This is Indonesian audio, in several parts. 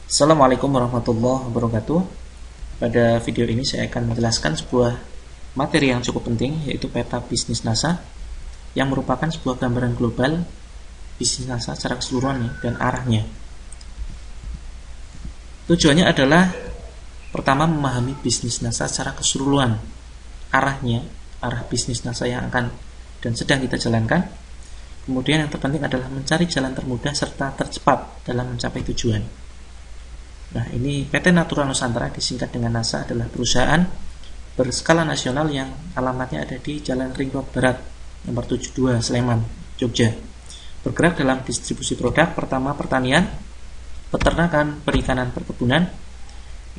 Assalamualaikum warahmatullahi wabarakatuh. Pada video ini saya akan menjelaskan sebuah materi yang cukup penting, yaitu peta bisnis NASA, yang merupakan sebuah gambaran global bisnis NASA secara keseluruhan dan arahnya. Tujuannya adalah pertama memahami bisnis NASA secara keseluruhan, arahnya, arah bisnis NASA yang akan dan sedang kita jalankan. Kemudian yang terpenting adalah mencari jalan termudah serta tercepat dalam mencapai tujuan. Nah, ini PT Natura Nusantara, disingkat dengan NASA, adalah perusahaan berskala nasional yang alamatnya ada di Jalan Ring Road Barat, nomor 72, Sleman, Jogja. Bergerak dalam distribusi produk, pertama pertanian, peternakan, perikanan, perkebunan.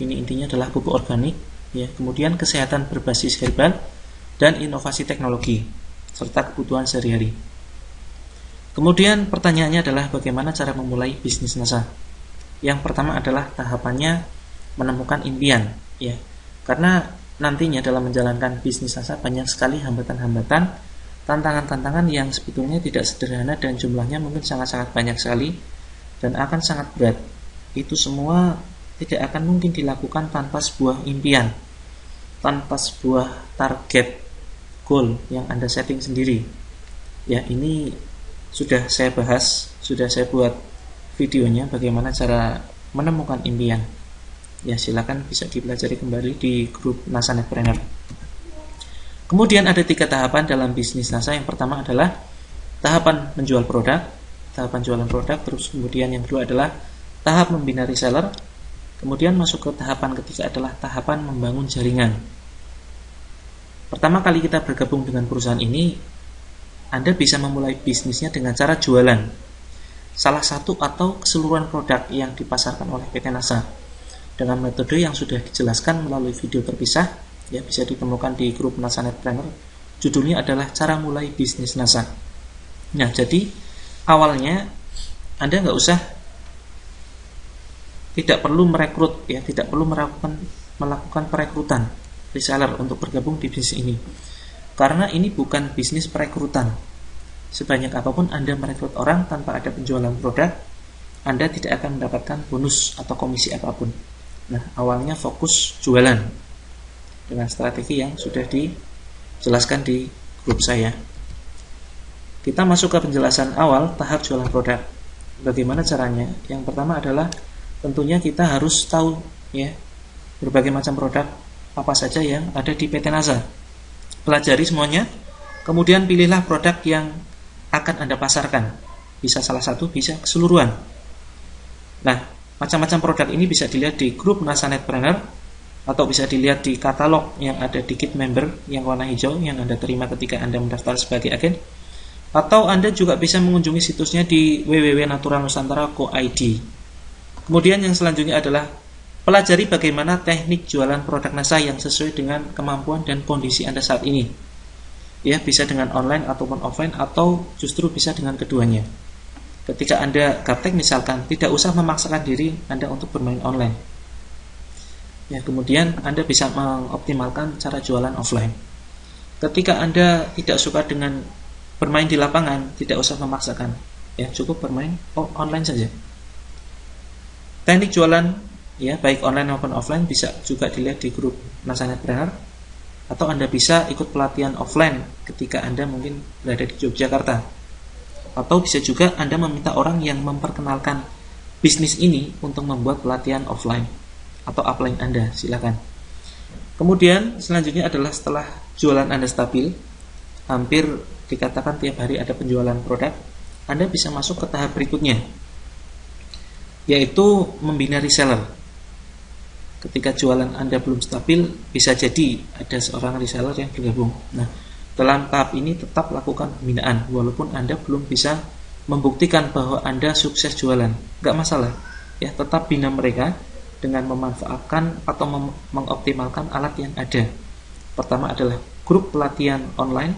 Ini intinya adalah pupuk organik, ya. Kemudian kesehatan berbasis herbal dan inovasi teknologi serta kebutuhan sehari-hari. Kemudian pertanyaannya adalah bagaimana cara memulai bisnis NASA. Yang pertama adalah tahapannya menemukan impian, ya. Karena nantinya dalam menjalankan bisnis NASA banyak sekali hambatan-hambatan, tantangan-tantangan yang sebetulnya tidak sederhana dan jumlahnya mungkin sangat-sangat banyak sekali dan akan sangat berat. Itu semua tidak akan mungkin dilakukan tanpa sebuah impian, tanpa sebuah target goal yang Anda setting sendiri. Ya, ini sudah saya bahas, sudah saya buat videonya bagaimana cara menemukan impian. Ya, silakan bisa dipelajari kembali di grup NASA Netpreneur. Kemudian ada 3 tahapan dalam bisnis NASA. Yang pertama adalah tahapan menjual produk, tahapan jualan produk. Terus kemudian yang kedua adalah tahap membina reseller. Kemudian masuk ke tahapan ketiga adalah tahapan membangun jaringan. Pertama kali kita bergabung dengan perusahaan ini, Anda bisa memulai bisnisnya dengan cara jualan salah satu atau keseluruhan produk yang dipasarkan oleh PT NASA dengan metode yang sudah dijelaskan melalui video terpisah, ya, bisa ditemukan di grup NASA Netpreneur. Judulnya adalah cara mulai bisnis NASA. Nah, jadi awalnya Anda tidak perlu merekrut, ya, tidak perlu melakukan perekrutan reseller untuk bergabung di bisnis ini, karena ini bukan bisnis perekrutan. Sebanyak apapun Anda merekrut orang tanpa ada penjualan produk, Anda tidak akan mendapatkan bonus atau komisi apapun. Nah, awalnya fokus jualan dengan strategi yang sudah dijelaskan di grup saya. Kita masuk ke penjelasan awal tahap jualan produk. Bagaimana caranya? Yang pertama adalah tentunya kita harus tahu, ya, berbagai macam produk apa saja yang ada di PT NASA. Pelajari semuanya, kemudian pilihlah produk yang akan Anda pasarkan. Bisa salah satu, bisa keseluruhan. Nah, macam-macam produk ini bisa dilihat di grup NASA Netpreneur atau bisa dilihat di katalog yang ada di kit member yang warna hijau yang Anda terima ketika Anda mendaftar sebagai agen. Atau Anda juga bisa mengunjungi situsnya di www.naturanusantara.co.id. Kemudian yang selanjutnya adalah pelajari bagaimana teknik jualan produk NASA yang sesuai dengan kemampuan dan kondisi Anda saat ini. Ya, bisa dengan online ataupun offline, atau justru bisa dengan keduanya. Ketika Anda gaptek misalkan, tidak usah memaksakan diri Anda untuk bermain online. Ya, kemudian Anda bisa mengoptimalkan cara jualan offline. Ketika Anda tidak suka dengan bermain di lapangan, tidak usah memaksakan. Ya, cukup bermain online saja. Teknik jualan, ya, baik online maupun offline bisa juga dilihat di grup NASA Netpreneur. Atau Anda bisa ikut pelatihan offline ketika Anda mungkin berada di Yogyakarta. Atau bisa juga Anda meminta orang yang memperkenalkan bisnis ini untuk membuat pelatihan offline atau upline Anda, silakan. Kemudian selanjutnya adalah setelah jualan Anda stabil, hampir dikatakan tiap hari ada penjualan produk, Anda bisa masuk ke tahap berikutnya, yaitu membina reseller. Ketika jualan Anda belum stabil, bisa jadi ada seorang reseller yang bergabung. Nah, dalam tahap ini tetap lakukan pembinaan, walaupun Anda belum bisa membuktikan bahwa Anda sukses jualan, nggak masalah. Ya, tetap bina mereka dengan memanfaatkan atau mengoptimalkan alat yang ada. Pertama adalah grup pelatihan online,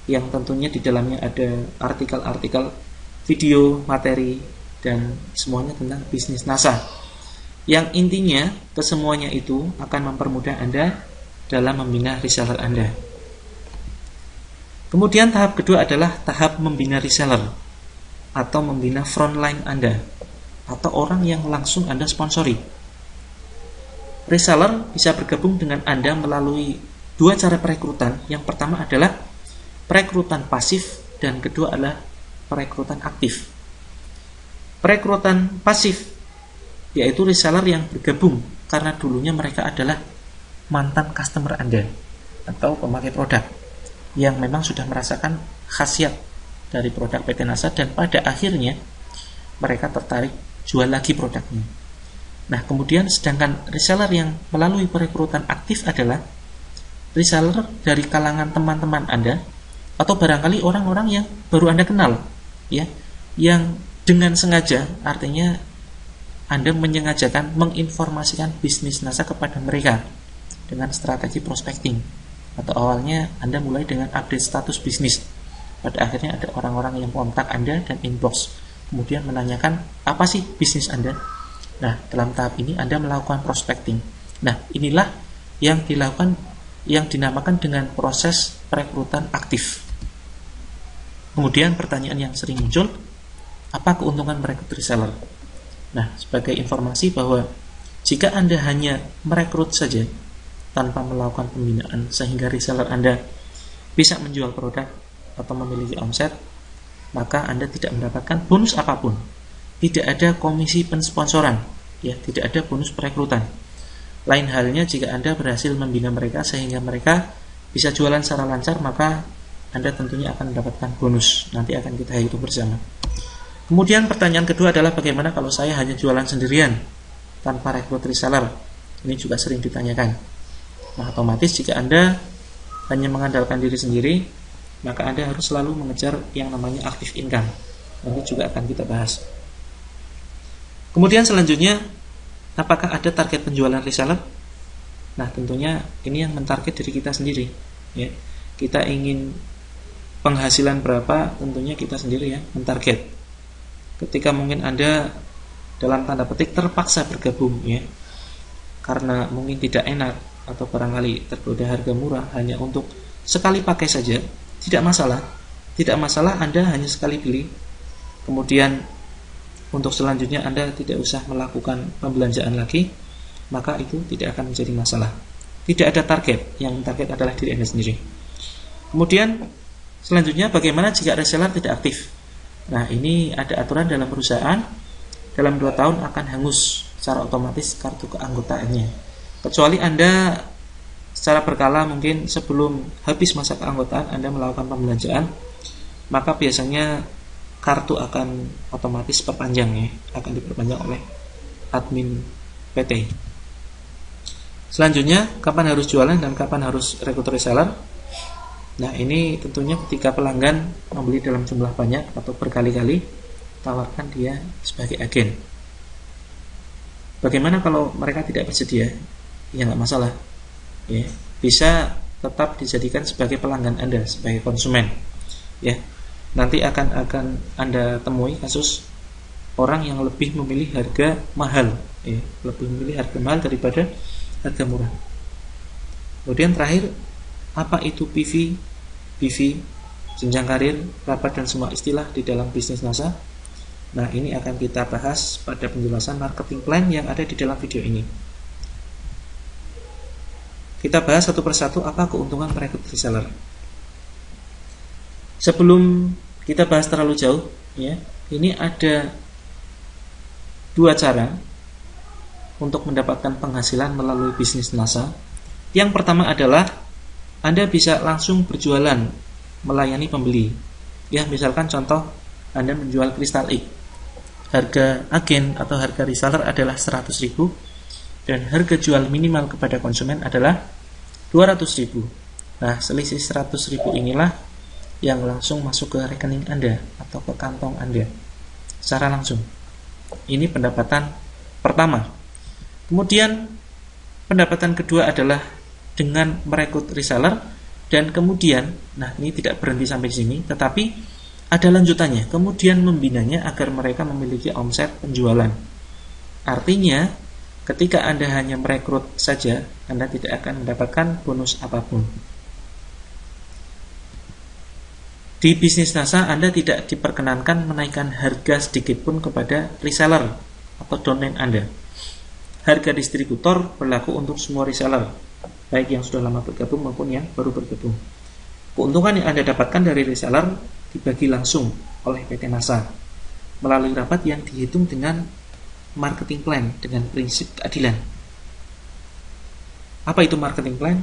yang tentunya di dalamnya ada artikel-artikel, video, materi, dan semuanya tentang bisnis NASA. Yang intinya kesemuanya itu akan mempermudah Anda dalam membina reseller Anda. Kemudian tahap kedua adalah tahap membina reseller atau membina frontline Anda. atau orang yang langsung Anda sponsori. Reseller bisa bergabung dengan Anda melalui dua cara perekrutan. Yang pertama adalah perekrutan pasif dan kedua adalah perekrutan aktif. Perekrutan pasif yaitu reseller yang bergabung karena dulunya mereka adalah mantan customer Anda atau pemakai produk yang memang sudah merasakan khasiat dari produk PT NASA dan pada akhirnya mereka tertarik jual lagi produknya. Nah, kemudian sedangkan reseller yang melalui perekrutan aktif adalah reseller dari kalangan teman-teman Anda atau barangkali orang-orang yang baru Anda kenal, ya, yang dengan sengaja, artinya Anda menyengajakan menginformasikan bisnis NASA kepada mereka dengan strategi prospecting. Atau awalnya Anda mulai dengan update status bisnis. Pada akhirnya ada orang-orang yang kontak Anda dan inbox, kemudian menanyakan apa sih bisnis Anda. Nah, dalam tahap ini Anda melakukan prospecting. Nah, inilah yang dilakukan, yang dinamakan dengan proses perekrutan aktif. Kemudian pertanyaan yang sering muncul, apa keuntungan merekrut reseller? Nah, sebagai informasi bahwa jika Anda hanya merekrut saja tanpa melakukan pembinaan sehingga reseller Anda bisa menjual produk atau memiliki omset, maka Anda tidak mendapatkan bonus apapun. Tidak ada komisi pensponsoran, ya, tidak ada bonus perekrutan. Lain halnya jika Anda berhasil membina mereka sehingga mereka bisa jualan secara lancar, maka Anda tentunya akan mendapatkan bonus. Nanti akan kita hitung bersama. Kemudian pertanyaan kedua adalah bagaimana kalau saya hanya jualan sendirian tanpa rekrut reseller? Ini juga sering ditanyakan. Nah, otomatis jika Anda hanya mengandalkan diri sendiri, maka Anda harus selalu mengejar yang namanya active income. Nanti juga akan kita bahas. Kemudian selanjutnya, apakah ada target penjualan reseller? Nah, tentunya ini yang mentarget diri kita sendiri, ya. Kita ingin penghasilan berapa, tentunya kita sendiri ya mentarget. Ketika mungkin Anda dalam tanda petik terpaksa bergabung, ya, karena mungkin tidak enak atau barangkali tergoda harga murah hanya untuk sekali pakai saja, tidak masalah. Tidak masalah Anda hanya sekali beli. Kemudian untuk selanjutnya Anda tidak usah melakukan pembelanjaan lagi, maka itu tidak akan menjadi masalah. Tidak ada target, yang target adalah diri Anda sendiri. Kemudian selanjutnya bagaimana jika reseller tidak aktif? Nah, ini ada aturan dalam perusahaan, dalam 2 tahun akan hangus secara otomatis kartu keanggotaannya. Kecuali Anda secara berkala mungkin sebelum habis masa keanggotaan Anda melakukan pembelanjaan, maka biasanya kartu akan otomatis perpanjang, ya, akan diperpanjang oleh admin PT. Selanjutnya, kapan harus jualan dan kapan harus rekrut reseller? Nah, ini tentunya ketika pelanggan membeli dalam jumlah banyak atau berkali-kali, tawarkan dia sebagai agen. Bagaimana kalau mereka tidak bersedia? Ya, nggak masalah, ya, bisa tetap dijadikan sebagai pelanggan Anda, sebagai konsumen, ya. Nanti akan Anda temui kasus orang yang lebih memilih harga mahal, ya, lebih memilih harga mahal daripada harga murah. Kemudian terakhir, apa itu PV, jenjang karir, rapat dan semua istilah di dalam bisnis NASA? Nah, ini akan kita bahas pada penjelasan marketing plan yang ada di dalam video ini. Kita bahas satu persatu apa keuntungan merekrut reseller. Sebelum kita bahas terlalu jauh, ya, ini ada 2 cara untuk mendapatkan penghasilan melalui bisnis NASA. Yang pertama adalah Anda bisa langsung berjualan melayani pembeli. Ya, misalkan contoh Anda menjual kristal X. Harga agen atau harga reseller adalah 100.000 dan harga jual minimal kepada konsumen adalah 200.000. Nah, selisih 100.000 inilah yang langsung masuk ke rekening Anda atau ke kantong Anda secara langsung. Ini pendapatan pertama. Kemudian pendapatan kedua adalah dengan merekrut reseller dan kemudian, nah ini tidak berhenti sampai di sini, tetapi ada lanjutannya. Kemudian membinanya agar mereka memiliki omset penjualan. Artinya, ketika Anda hanya merekrut saja, Anda tidak akan mendapatkan bonus apapun. Di bisnis NASA, Anda tidak diperkenankan menaikkan harga sedikit pun kepada reseller. atau downline Anda. Harga distributor berlaku untuk semua reseller, baik yang sudah lama bergabung maupun yang baru bergabung. Keuntungan yang Anda dapatkan dari reseller dibagi langsung oleh PT NASA melalui rapat yang dihitung dengan marketing plan dengan prinsip keadilan. Apa itu marketing plan?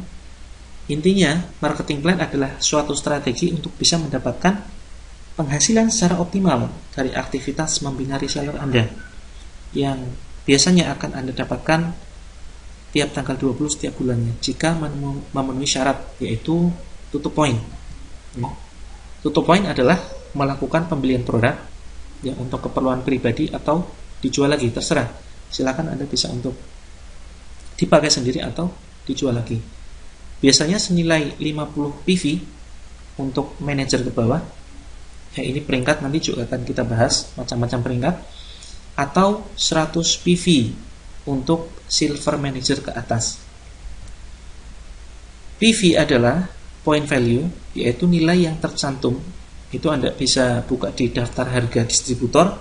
Intinya, marketing plan adalah suatu strategi untuk bisa mendapatkan penghasilan secara optimal dari aktivitas membina reseller Anda yang biasanya akan Anda dapatkan tiap tanggal 20 setiap bulannya jika memenuhi syarat, yaitu tutup poin. Tutup poin adalah melakukan pembelian produk ya, untuk keperluan pribadi atau dijual lagi, terserah. Silakan Anda bisa untuk dipakai sendiri atau dijual lagi. Biasanya senilai 50 PV untuk manajer ke bawah. Ya, ini peringkat nanti juga akan kita bahas macam-macam peringkat. Atau 100 PV untuk silver manager ke atas. PV adalah point value, yaitu nilai yang tercantum. Itu Anda bisa buka di daftar harga distributor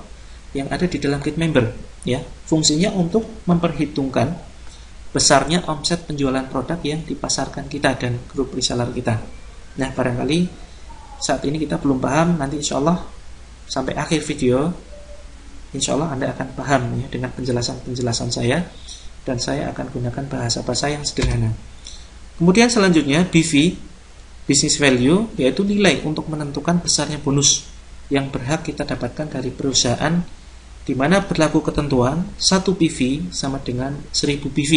yang ada di dalam kit member. Ya, fungsinya untuk memperhitungkan besarnya omset penjualan produk yang dipasarkan kita dan grup reseller kita. Nah, barangkali saat ini kita belum paham, nanti insya Allah sampai akhir video insya Allah Anda akan paham ya, dengan penjelasan-penjelasan saya, dan saya akan gunakan bahasa yang sederhana. Kemudian selanjutnya BV, business value, yaitu nilai untuk menentukan besarnya bonus yang berhak kita dapatkan dari perusahaan, di mana berlaku ketentuan 1 PV sama dengan 1000 PV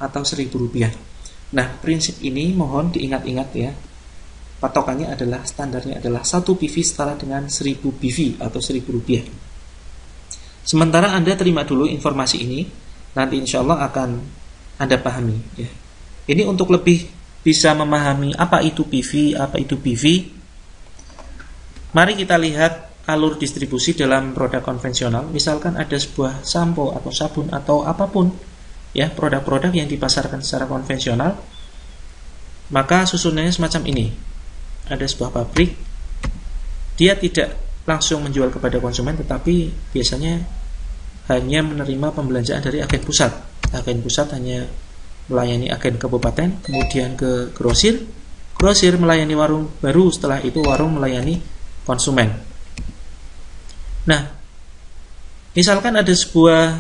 atau Rp1.000. Nah, prinsip ini mohon diingat-ingat ya. Patokannya adalah, standarnya adalah 1 PV setara dengan 1000 PV atau Rp1.000. Sementara Anda terima dulu informasi ini, nanti insya Allah akan Anda pahami ya. Ini untuk lebih bisa memahami apa itu PV, apa itu BV. Mari kita lihat alur distribusi dalam produk konvensional. Misalkan ada sebuah sampo atau sabun atau apapun ya, produk-produk yang dipasarkan secara konvensional, maka susunannya semacam ini. Ada sebuah pabrik, dia tidak langsung menjual kepada konsumen, tetapi biasanya hanya menerima pembelanjaan dari agen pusat. Agen pusat hanya melayani agen kabupaten, kemudian ke grosir, grosir melayani warung, baru setelah itu warung melayani konsumen. Nah, misalkan ada sebuah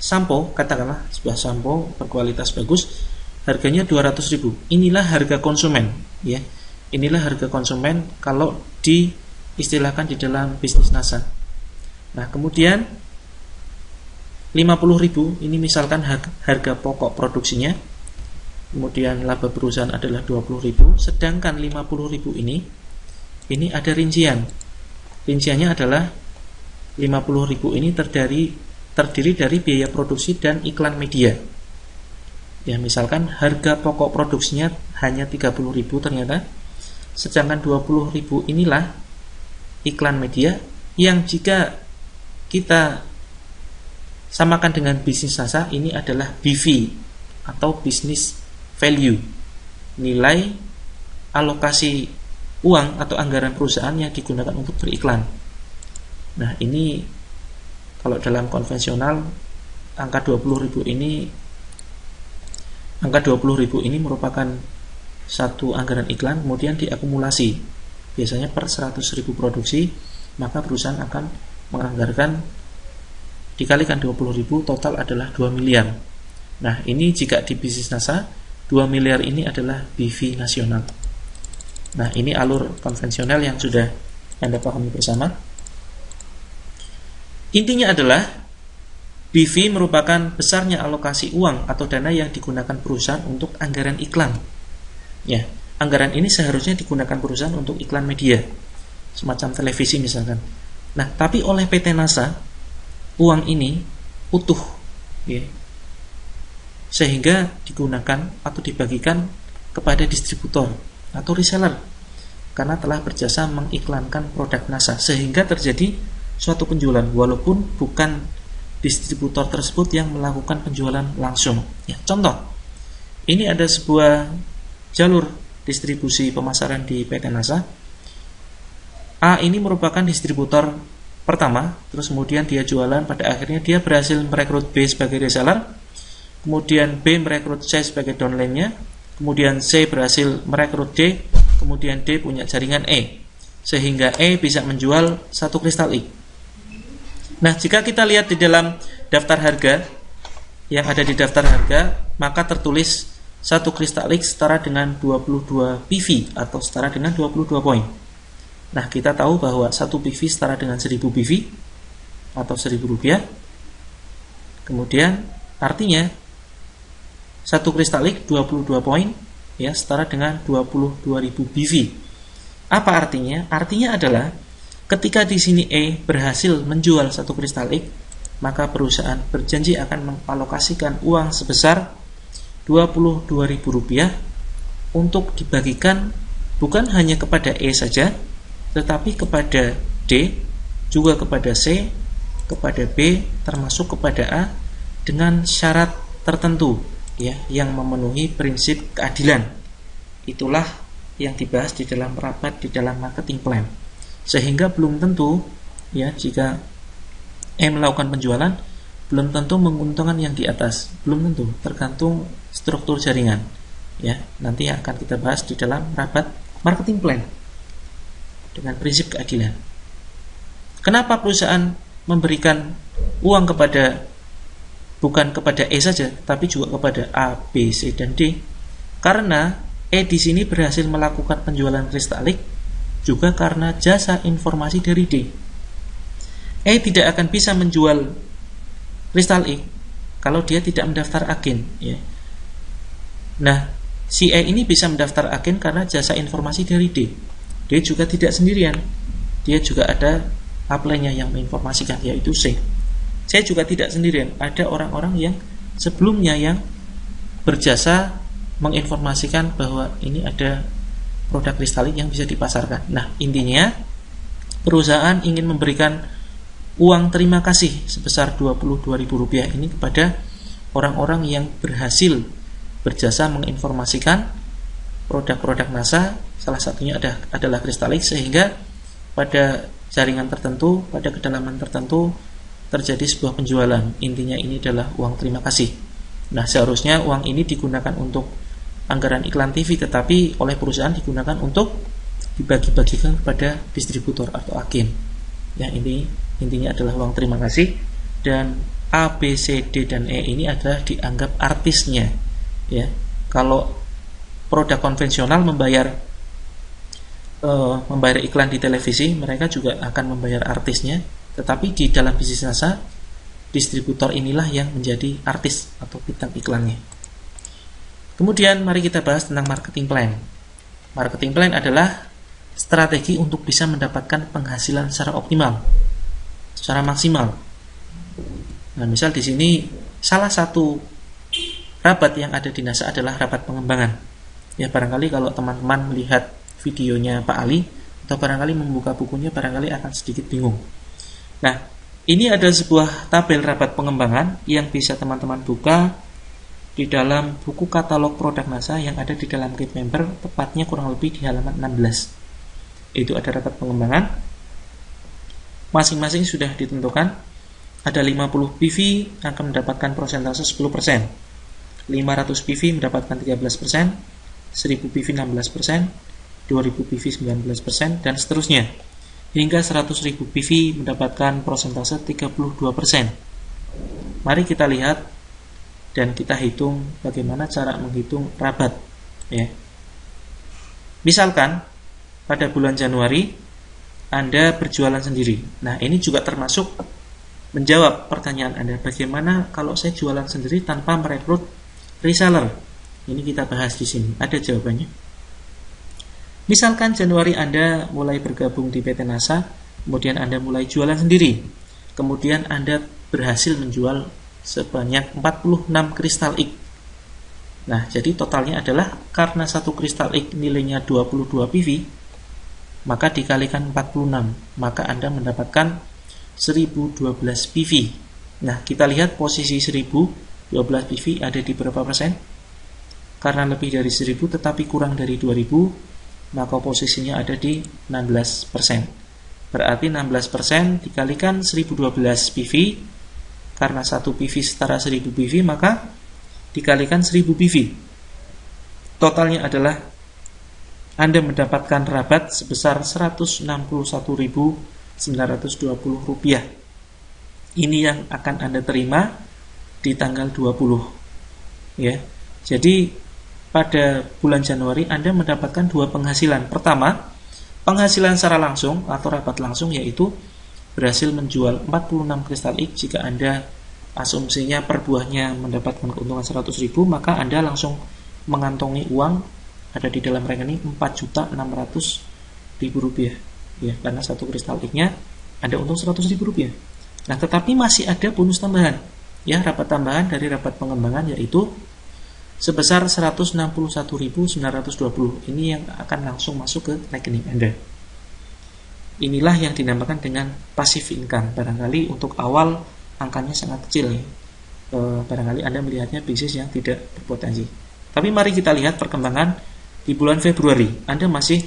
sampo, katakanlah sebuah sampo berkualitas bagus, harganya 200.000. Inilah harga konsumen ya. Inilah harga konsumen kalau diistilahkan di dalam bisnis NASA. Nah, kemudian 50.000 ini misalkan harga pokok produksinya. Kemudian laba perusahaan adalah 20.000, sedangkan 50.000 ini ada rincian. Rinciannya adalah 50.000 ini terdiri dari biaya produksi dan iklan media. Ya, misalkan harga pokok produksinya hanya 30.000 ternyata, sedangkan 20.000 inilah iklan media yang jika kita samakan dengan bisnis NASA, ini adalah BV atau business value, nilai alokasi uang atau anggaran perusahaan yang digunakan untuk beriklan. Nah, ini kalau dalam konvensional angka 20.000 ini merupakan satu anggaran iklan, kemudian diakumulasi. Biasanya per 100.000 produksi, maka perusahaan akan menganggarkan dikalikan 20.000, total adalah 2 miliar. Nah, ini jika di bisnis NASA, 2 miliar ini adalah BV nasional. Nah, ini alur konvensional yang sudah Anda pahami bersama. Intinya adalah BV merupakan besarnya alokasi uang atau dana yang digunakan perusahaan untuk anggaran iklan. Ya, anggaran ini seharusnya digunakan perusahaan untuk iklan media, semacam televisi misalkan. Nah, tapi oleh PT NASA, uang ini utuh ya, sehingga digunakan atau dibagikan kepada distributor atau reseller karena telah berjasa mengiklankan produk NASA, sehingga terjadi suatu penjualan walaupun bukan distributor tersebut yang melakukan penjualan langsung ya. Contoh, ini ada sebuah jalur distribusi pemasaran di PT NASA. A ini merupakan distributor pertama, terus kemudian dia jualan, pada akhirnya dia berhasil merekrut B sebagai reseller, kemudian B merekrut C sebagai downline-nya, kemudian C berhasil merekrut D, kemudian D punya jaringan E, sehingga E bisa menjual 1 kristal X. Nah, jika kita lihat di dalam daftar harga, yang ada di daftar harga, maka tertulis 1 kristal X setara dengan 22 PV atau setara dengan 22 poin. Nah, kita tahu bahwa 1 PV setara dengan 1000 PV atau 1000 rupiah. Kemudian artinya 1 kristal X 22 poin ya setara dengan 22.000 PV. Apa artinya? Artinya adalah ketika di sini E berhasil menjual 1 kristal X, maka perusahaan berjanji akan mengalokasikan uang sebesar 22.000 rupiah untuk dibagikan bukan hanya kepada E saja, tetapi kepada D, juga kepada C, kepada B, termasuk kepada A, dengan syarat tertentu ya, yang memenuhi prinsip keadilan. Itulah yang dibahas di dalam rapat di dalam marketing plan. Sehingga belum tentu ya, jika E melakukan penjualan, belum tentu menguntungkan yang di atas, belum tentu, tergantung struktur jaringan ya. Nanti akan kita bahas di dalam rapat marketing plan dengan prinsip keadilan. Kenapa perusahaan memberikan uang kepada bukan kepada E saja, tapi juga kepada A, B, C, dan D? Karena E di sini berhasil melakukan penjualan kristal X juga karena jasa informasi dari D. E tidak akan bisa menjual kristal X kalau dia tidak mendaftar agen ya. Nah, si E ini bisa mendaftar agen karena jasa informasi dari D. D juga tidak sendirian, dia juga ada apply-nya yang menginformasikan, yaitu C. C juga tidak sendirian, ada orang-orang yang sebelumnya yang berjasa menginformasikan bahwa ini ada produk kristalik yang bisa dipasarkan. Nah, intinya perusahaan ingin memberikan uang terima kasih sebesar Rp22.000 ini kepada orang-orang yang berhasil berjasa menginformasikan produk-produk NASA, salah satunya adalah kristal X, sehingga pada jaringan tertentu, pada kedalaman tertentu terjadi sebuah penjualan. Intinya ini adalah uang terima kasih. Nah, seharusnya uang ini digunakan untuk anggaran iklan TV, tetapi oleh perusahaan digunakan untuk dibagi-bagikan kepada distributor atau agen. Ya, intinya adalah uang terima kasih, dan A, B, C, D, dan E ini adalah dianggap artisnya. Ya, kalau produk konvensional membayar iklan di televisi, mereka juga akan membayar artisnya. Tetapi di dalam bisnis NASA, distributor inilah yang menjadi artis atau bintang iklannya. Kemudian mari kita bahas tentang marketing plan. Marketing plan adalah strategi untuk bisa mendapatkan penghasilan secara optimal, secara maksimal. Nah, misal di sini salah satu rapat yang ada di NASA adalah rapat pengembangan. Ya, barangkali kalau teman-teman melihat videonya Pak Ali atau barangkali membuka bukunya, barangkali akan sedikit bingung. Nah, ini ada sebuah tabel rapat pengembangan yang bisa teman-teman buka di dalam buku katalog produk NASA yang ada di dalam Guide Member, tepatnya kurang lebih di halaman 16. Itu ada rapat pengembangan. Masing-masing sudah ditentukan. Ada 50 PV akan mendapatkan persentase 10%, 500 PV mendapatkan 13%, 1000 PV 16%, 2000 PV 19%, dan seterusnya, hingga 100.000 PV mendapatkan persentase 32%. Mari kita lihat dan kita hitung bagaimana cara menghitung rabat ya. Misalkan pada bulan Januari Anda berjualan sendiri. Nah, ini juga termasuk menjawab pertanyaan Anda, bagaimana kalau saya jualan sendiri tanpa merekrut reseller. Ini kita bahas di sini, ada jawabannya. Misalkan Januari Anda mulai bergabung di PT NASA, kemudian Anda mulai jualan sendiri, kemudian Anda berhasil menjual sebanyak 46 kristal X. Nah, jadi totalnya adalah karena satu kristal X nilainya 22 PV, maka dikalikan 46, maka Anda mendapatkan 1012 PV. Nah, kita lihat posisi 1012 PV ada di berapa persen? Karena lebih dari 1000 tetapi kurang dari 2000, maka posisinya ada di 16%. Berarti 16% dikalikan 1012 PV, karena 1 PV setara 1000 PV, maka dikalikan 1000 PV. Totalnya adalah Anda mendapatkan rabat sebesar Rp161.920. Ini yang akan Anda terima di tanggal 20. Ya. Jadi pada bulan Januari Anda mendapatkan 2 penghasilan. Pertama, penghasilan secara langsung atau rabat langsung, yaitu berhasil menjual 46 kristal X. Jika Anda asumsinya per buahnya mendapatkan keuntungan 100.000, maka Anda langsung mengantongi uang ada di dalam rekening Rp4.600.000. Ya, karena 1 kristal X-nya Anda untung Rp100.000. Nah, tetapi masih ada bonus tambahan. Ya, rabat tambahan dari rabat pengembangan, yaitu sebesar Rp161.920. Ini yang akan langsung masuk ke rekening Anda. Inilah yang dinamakan dengan passive income. Barangkali untuk awal angkanya sangat kecil ya. Barangkali Anda melihatnya bisnis yang tidak berpotensi. Tapi mari kita lihat perkembangan di bulan Februari. Anda masih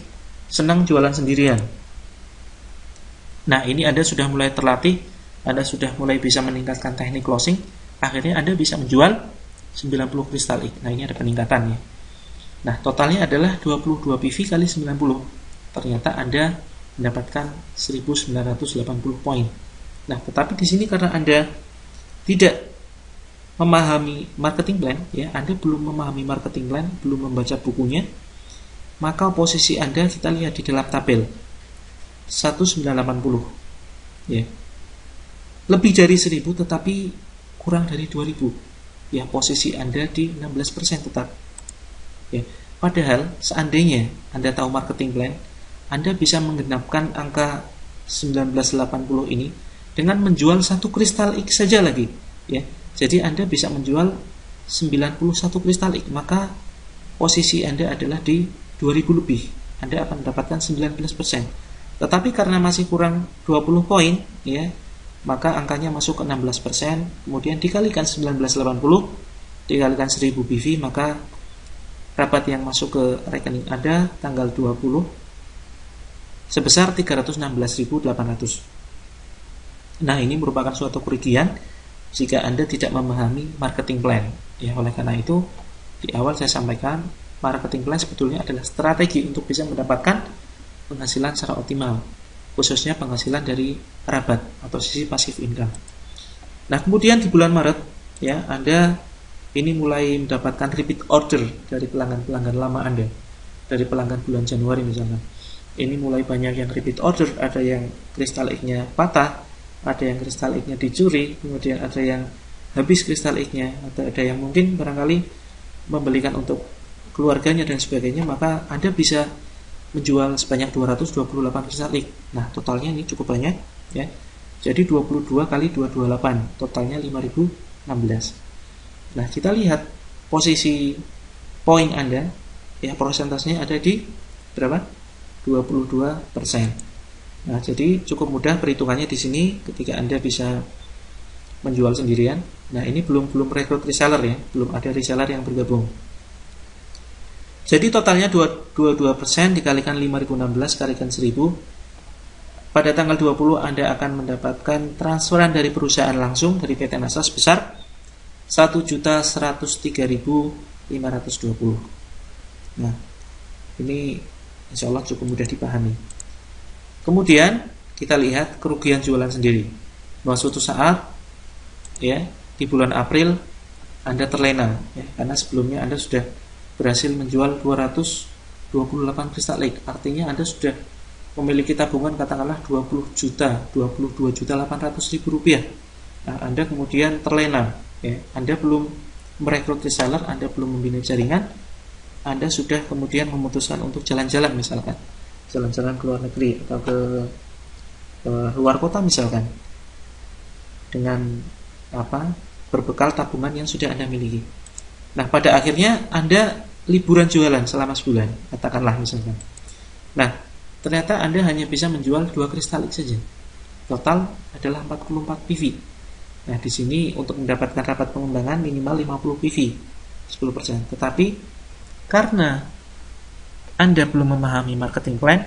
senang jualan sendirian. Nah, ini Anda sudah mulai terlatih, Anda sudah mulai bisa meningkatkan teknik closing. Akhirnya Anda bisa menjual 90 kristal X. Nah, ini ada peningkatan ya. Nah, totalnya adalah 22 PV kali 90. Ternyata Anda mendapatkan 1980 poin. Nah, tetapi di sini karena Anda tidak memahami marketing plan, ya, Anda belum memahami marketing plan, belum membaca bukunya, maka posisi Anda kita lihat di dalam tabel 1980. Ya. Lebih dari 1000 tetapi kurang dari 2000. Ya, posisi Anda di 16% tetap. Ya. Padahal seandainya Anda tahu marketing plan, Anda bisa menggenapkan angka 1980 ini dengan menjual 1 kristal X saja lagi, ya. Jadi Anda bisa menjual 91 kristal X, maka posisi Anda adalah di 2000 lebih. Anda akan mendapatkan 19%. Tetapi karena masih kurang 20 poin, ya, maka angkanya masuk ke 16%, kemudian dikalikan 1980 dikalikan 1000 PV, maka rabat yang masuk ke rekening Anda tanggal 20 sebesar 316.800. Nah, ini merupakan suatu kerugian jika Anda tidak memahami marketing plan. Ya, oleh karena itu di awal saya sampaikan marketing plan sebetulnya adalah strategi untuk bisa mendapatkan penghasilan secara optimal, khususnya penghasilan dari rabat atau sisi passive income. Nah, kemudian di bulan Maret, ya, Anda ini mulai mendapatkan repeat order dari pelanggan-pelanggan lama Anda, dari pelanggan bulan Januari misalnya. Ini mulai banyak yang repeat order, ada yang kristal X-nya patah, ada yang kristal X-nya dicuri, kemudian ada yang habis kristal X-nya, atau ada yang mungkin barangkali membelikan untuk keluarganya dan sebagainya, maka Anda bisa menjual sebanyak 228 kristal X. Nah, totalnya ini cukup banyak, ya. Jadi 22 kali 228, totalnya 5016. Nah, kita lihat posisi poin Anda, ya, persentasenya ada di berapa? 22%. Nah, jadi cukup mudah perhitungannya di sini ketika Anda bisa menjual sendirian. Nah, ini belum rekrut reseller ya, belum ada reseller yang bergabung. Jadi totalnya 22% dikalikan 5016 kalikan 1000. Pada tanggal 20 Anda akan mendapatkan transferan dari perusahaan langsung dari PT NASA sebesar 1.103.520. Nah, ini insya Allah cukup mudah dipahami. Kemudian kita lihat kerugian jualan sendiri. Bahwa suatu saat, ya, di bulan April Anda terlena, ya, karena sebelumnya Anda sudah berhasil menjual 228 kristal X. Artinya Anda sudah memiliki tabungan katakanlah 22.800.000 rupiah. Nah, Anda kemudian terlena, ya. Anda belum merekrut reseller, Anda belum membina jaringan, Anda sudah kemudian memutuskan untuk jalan-jalan, misalkan jalan-jalan ke luar negeri atau ke luar kota misalkan, dengan berbekal tabungan yang sudah Anda miliki. Nah, pada akhirnya Anda liburan jualan selama sebulan, katakanlah misalkan. Nah, ternyata Anda hanya bisa menjual 2 kristal X saja. Total adalah 44 PV. Nah, di sini untuk mendapatkan rabat pengembangan minimal 50 PV, 10%. Tetapi karena Anda belum memahami marketing plan,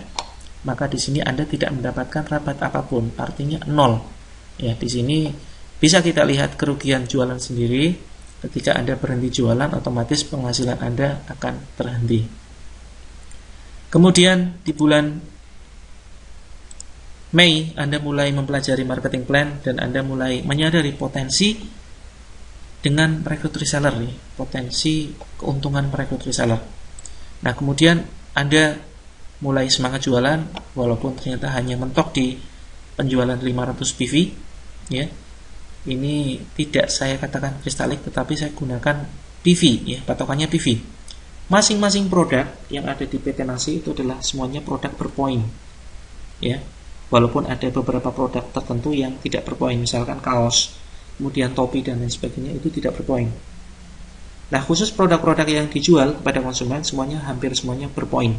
maka di sini Anda tidak mendapatkan rabat apapun, artinya 0. Ya, di sini bisa kita lihat kerugian jualan sendiri. Ketika Anda berhenti jualan, otomatis penghasilan Anda akan terhenti. Kemudian di bulan Mei, Anda mulai mempelajari marketing plan dan Anda mulai menyadari potensi dengan merekrut reseller, potensi keuntungan merekrut reseller. Nah, kemudian Anda mulai semangat jualan walaupun ternyata hanya mentok di penjualan 500 PV, ya. Ini tidak saya katakan kristalik, tetapi saya gunakan PV, ya, patokannya PV. Masing-masing produk yang ada di PT Nasi itu adalah semuanya produk berpoin, ya. Walaupun ada beberapa produk tertentu yang tidak berpoin, misalkan kaos, kemudian topi dan lain sebagainya, itu tidak berpoin. Nah, khusus produk-produk yang dijual kepada konsumen semuanya hampir semuanya berpoin,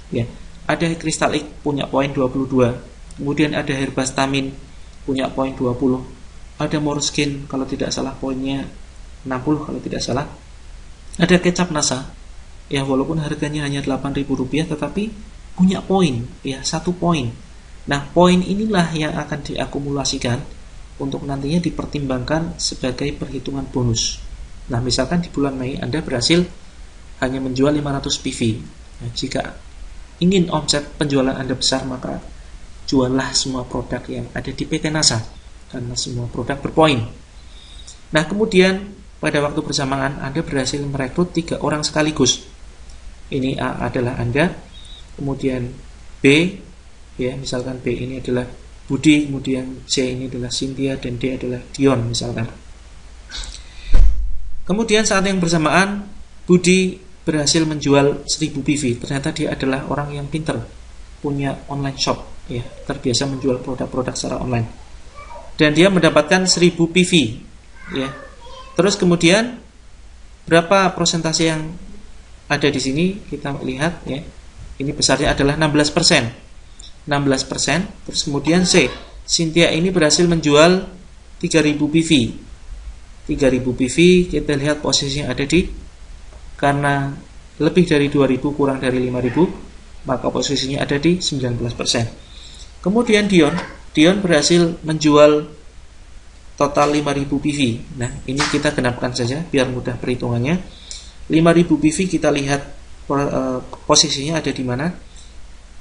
ya. Ada Crystal X punya poin 22, kemudian ada Herbastamin punya poin 20, ada Moreskin kalau tidak salah poinnya 60 kalau tidak salah. Ada kecap NASA, ya, walaupun harganya hanya Rp8.000 tetapi punya poin, ya, 1 poin. Nah, poin inilah yang akan diakumulasikan untuk nantinya dipertimbangkan sebagai perhitungan bonus. Nah, misalkan di bulan Mei Anda berhasil hanya menjual 500 PV. Nah, jika ingin omset penjualan Anda besar, maka juallah semua produk yang ada di PT NASA, karena semua produk berpoin. Nah, kemudian pada waktu bersamaan Anda berhasil merekrut 3 orang sekaligus. Ini A adalah Anda, kemudian B, ya, misalkan B ini adalah Budi, kemudian C ini adalah Cynthia, dan D adalah Dion misalkan. Kemudian saat yang bersamaan Budi berhasil menjual 1000 PV. Ternyata dia adalah orang yang pintar, punya online shop, ya, terbiasa menjual produk-produk secara online, dan dia mendapatkan 1000 PV, ya. Terus kemudian berapa persentase yang ada di sini kita lihat, ya. Ini besarnya adalah 16%. 16%. Terus kemudian C, Cynthia ini berhasil menjual 3000 PV. 3000 PV kita lihat posisinya ada di, karena lebih dari 2000 kurang dari 5000, maka posisinya ada di 19%. Kemudian Dion berhasil menjual total 5000 PV. Nah, ini kita genapkan saja biar mudah perhitungannya. 5000 PV kita lihat posisinya ada di mana?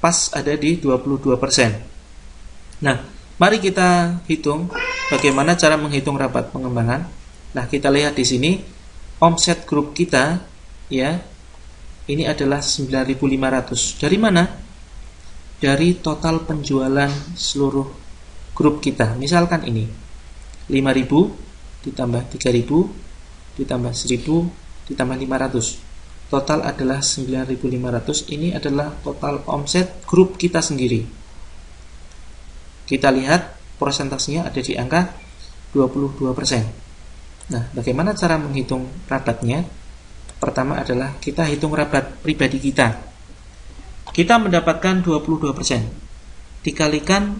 Pas ada di 22%. Nah, mari kita hitung bagaimana cara menghitung rabat pengembangan. Nah, kita lihat di sini omset grup kita, ya, ini adalah 9.500. Dari mana? Dari total penjualan seluruh grup kita. Misalkan ini 5.000 ditambah 3.000 ditambah 1.000 ditambah 500. Total adalah 9.500. Ini adalah total omset grup kita sendiri. Kita lihat persentasenya ada di angka 22%. Nah, bagaimana cara menghitung rabatnya? Pertama adalah kita hitung rabat pribadi kita. Kita mendapatkan 22%. Dikalikan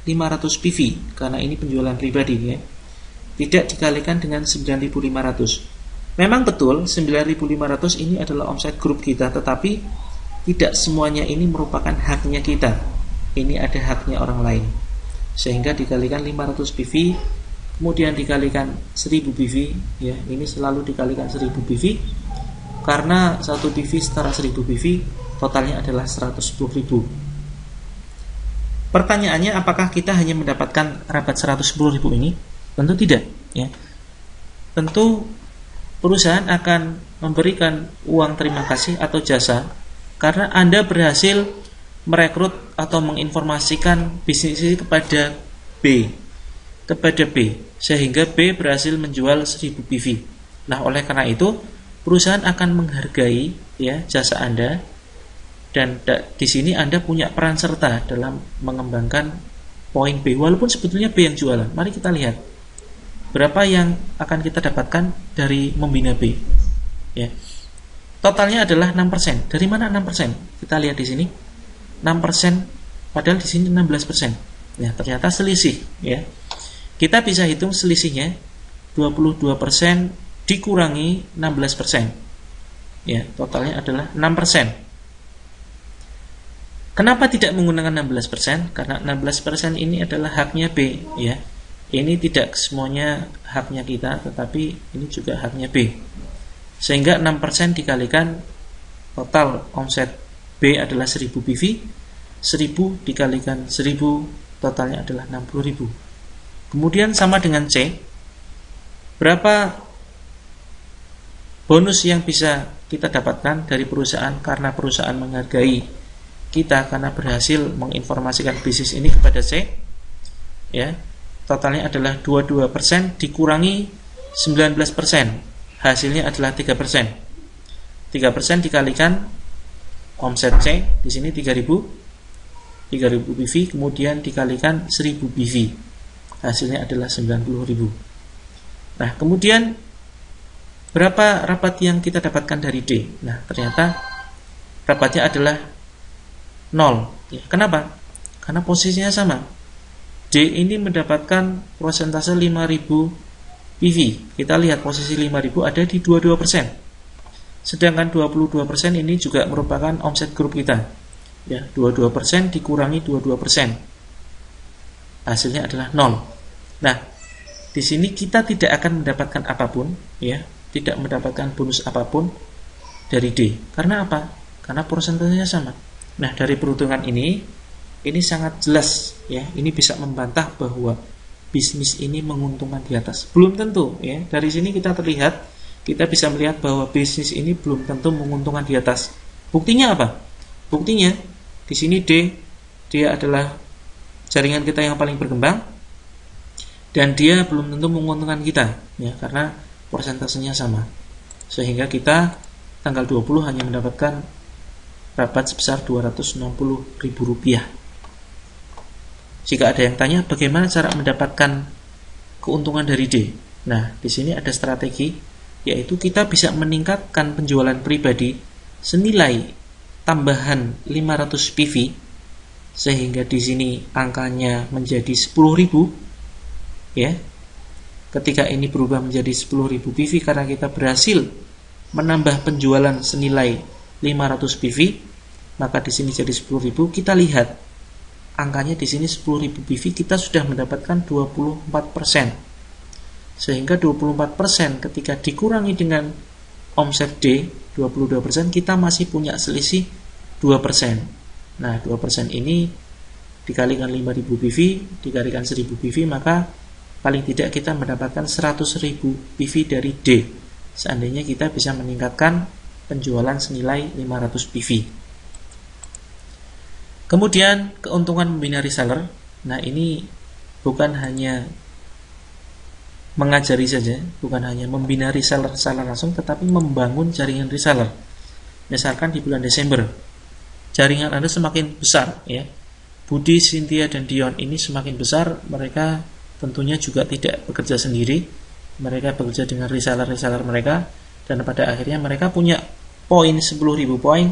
500 PV, karena ini penjualan pribadi, ya. Tidak dikalikan dengan 9.500. Memang betul 9.500 ini adalah omset grup kita, tetapi tidak semuanya ini merupakan haknya kita. Ini ada haknya orang lain. Sehingga dikalikan 500 PV, kemudian dikalikan 1000 PV, ya. Ini selalu dikalikan 1000 PV, karena 1 PV setara 1000 PV, totalnya adalah 110.000. Pertanyaannya, apakah kita hanya mendapatkan rabat 110.000 ini? Tentu tidak, ya. Tentu perusahaan akan memberikan uang terima kasih atau jasa karena Anda berhasil merekrut atau menginformasikan bisnis ini kepada B, sehingga B berhasil menjual 1000 PV. Nah, oleh karena itu perusahaan akan menghargai, ya, jasa Anda, dan di sini Anda punya peran serta dalam mengembangkan poin B, walaupun sebetulnya B yang jualan. Mari kita lihat berapa yang akan kita dapatkan dari membina B, ya. Totalnya adalah 6%. Dari mana 6%? Kita lihat di sini 6%, padahal di sini 16%. Ya, ternyata selisih, ya. Kita bisa hitung selisihnya 22% dikurangi 16%. Ya, totalnya adalah 6%. Kenapa tidak menggunakan 16%? Karena 16% ini adalah haknya B, ya. Ini tidak semuanya haknya kita, tetapi ini juga haknya B. Sehingga 6% dikalikan total omset B adalah 1000 PV, 1000 dikalikan 1000 totalnya adalah 60.000. Kemudian sama dengan C, berapa bonus yang bisa kita dapatkan dari perusahaan karena perusahaan menghargai kita karena berhasil menginformasikan bisnis ini kepada C, ya, totalnya adalah 22% dikurangi 19%, hasilnya adalah 3%. 3% dikalikan omset C, di sini 3000 PV, kemudian dikalikan 1000 PV, hasilnya adalah 90.000. Nah, kemudian berapa rabat yang kita dapatkan dari D? Nah, ternyata rabatnya adalah 0. Ya, kenapa? Karena posisinya sama. D ini mendapatkan persentase 5000 PV. Kita lihat posisi 5000 ada di 22%. Sedangkan 22% ini juga merupakan omset grup kita. Ya, 22% dikurangi 22%. Hasilnya adalah 0. Nah, di sini kita tidak akan mendapatkan apapun, ya, tidak mendapatkan bonus apapun dari D. Karena apa? Karena persentasenya sama. Nah, dari perhitungan ini sangat jelas, ya. Ini bisa membantah bahwa bisnis ini menguntungkan di atas. Belum tentu, ya. Dari sini kita bisa melihat bahwa bisnis ini belum tentu menguntungkan di atas. Buktinya apa? Buktinya di sini D, dia adalah jaringan kita yang paling berkembang dan dia belum tentu menguntungkan kita, ya, karena persentasenya sama. Sehingga kita tanggal 20 hanya mendapatkan rabat sebesar Rp260.000. Jika ada yang tanya bagaimana cara mendapatkan keuntungan dari D, nah di sini ada strategi, yaitu kita bisa meningkatkan penjualan pribadi senilai tambahan 500 PV, sehingga di sini angkanya menjadi 10.000, ya. Ketika ini berubah menjadi 10.000 PV karena kita berhasil menambah penjualan senilai 500 PV, maka di sini jadi 10.000. Kita lihat angkanya di sini 10.000 PV, kita sudah mendapatkan 24%. Sehingga 24% ketika dikurangi dengan omset D 22%, kita masih punya selisih 2%. Nah, 2% ini dikalikan 5.000 PV, dikalikan 1.000 PV, maka paling tidak kita mendapatkan 100.000 PV dari D. Seandainya kita bisa meningkatkan penjualan senilai 500 PV. Kemudian keuntungan membina reseller. Nah, ini bukan hanya mengajari saja, bukan hanya membina reseller secara langsung, tetapi membangun jaringan reseller. Misalkan di bulan Desember, jaringan Anda semakin besar, ya. Budi, Cynthia, dan Dion ini semakin besar. Mereka tentunya juga tidak bekerja sendiri. Mereka bekerja dengan reseller-reseller mereka, dan pada akhirnya mereka punya poin 10.000 poin,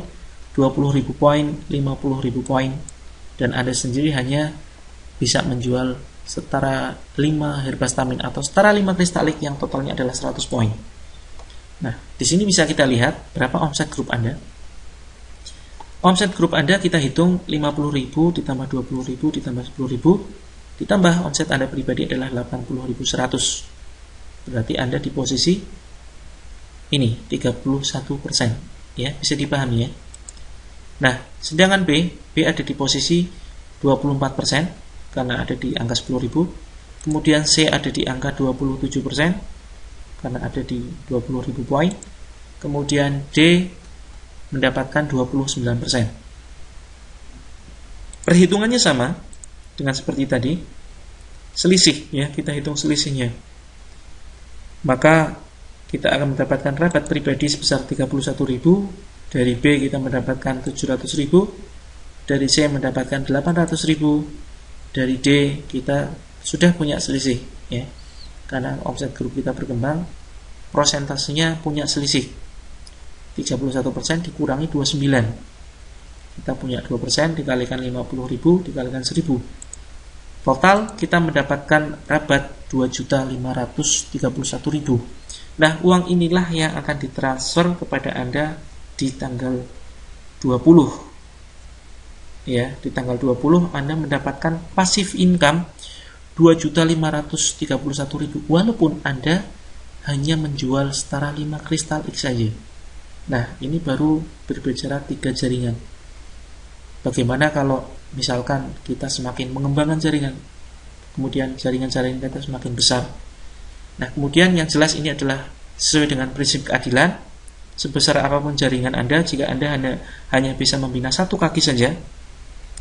20.000 poin, 50.000 poin, dan Anda sendiri hanya bisa menjual setara 5 herbastamin atau setara 5 kristalik yang totalnya adalah 100 poin. Nah, di sini bisa kita lihat berapa omset grup Anda. Omset grup Anda kita hitung 50.000 ditambah 20.000 ditambah 10.000 ditambah omset Anda pribadi adalah 80.100. Berarti Anda di posisi ini 31%, ya, bisa dipahami, ya. Nah, sedangkan B ada di posisi 24% karena ada di angka 10.000. Kemudian C ada di angka 27% karena ada di 20.000 poin. Kemudian D mendapatkan 29%. Perhitungannya sama dengan seperti tadi. Selisih, ya, kita hitung selisihnya. Maka kita akan mendapatkan rabat pribadi sebesar 31.000. Dari B kita mendapatkan 700.000, dari C mendapatkan 800.000, dari D kita sudah punya selisih, ya. Karena omset grup kita berkembang, prosentasenya punya selisih. 31% dikurangi 29. Kita punya 2% dikalikan 50.000 dikalikan 1.000. Total kita mendapatkan rabat 2.531.000. Nah, uang inilah yang akan ditransfer kepada Anda di tanggal 20 ya, di tanggal 20 Anda mendapatkan passive income 2.531.000 walaupun Anda hanya menjual setara 5 kristal X saja. Nah, ini baru berbicara 3 jaringan. Bagaimana kalau misalkan kita semakin mengembangkan jaringan, kemudian jaringan-jaringan kita semakin besar. Nah, kemudian yang jelas ini adalah sesuai dengan prinsip keadilan. Sebesar apapun jaringan Anda, jika Anda hanya bisa membina satu kaki saja,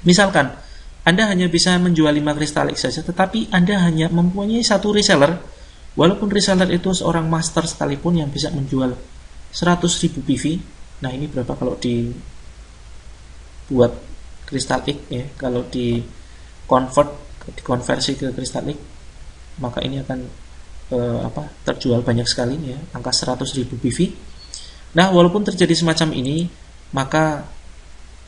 misalkan Anda hanya bisa menjual 5 kristal X saja, tetapi Anda hanya mempunyai satu reseller, walaupun reseller itu seorang master sekalipun yang bisa menjual 100.000 PV. Nah, ini berapa kalau dibuat kristal X ya, kalau dikonversi ke kristal X, maka ini akan terjual banyak sekali ya, angka 100.000 PV. Nah, walaupun terjadi semacam ini, maka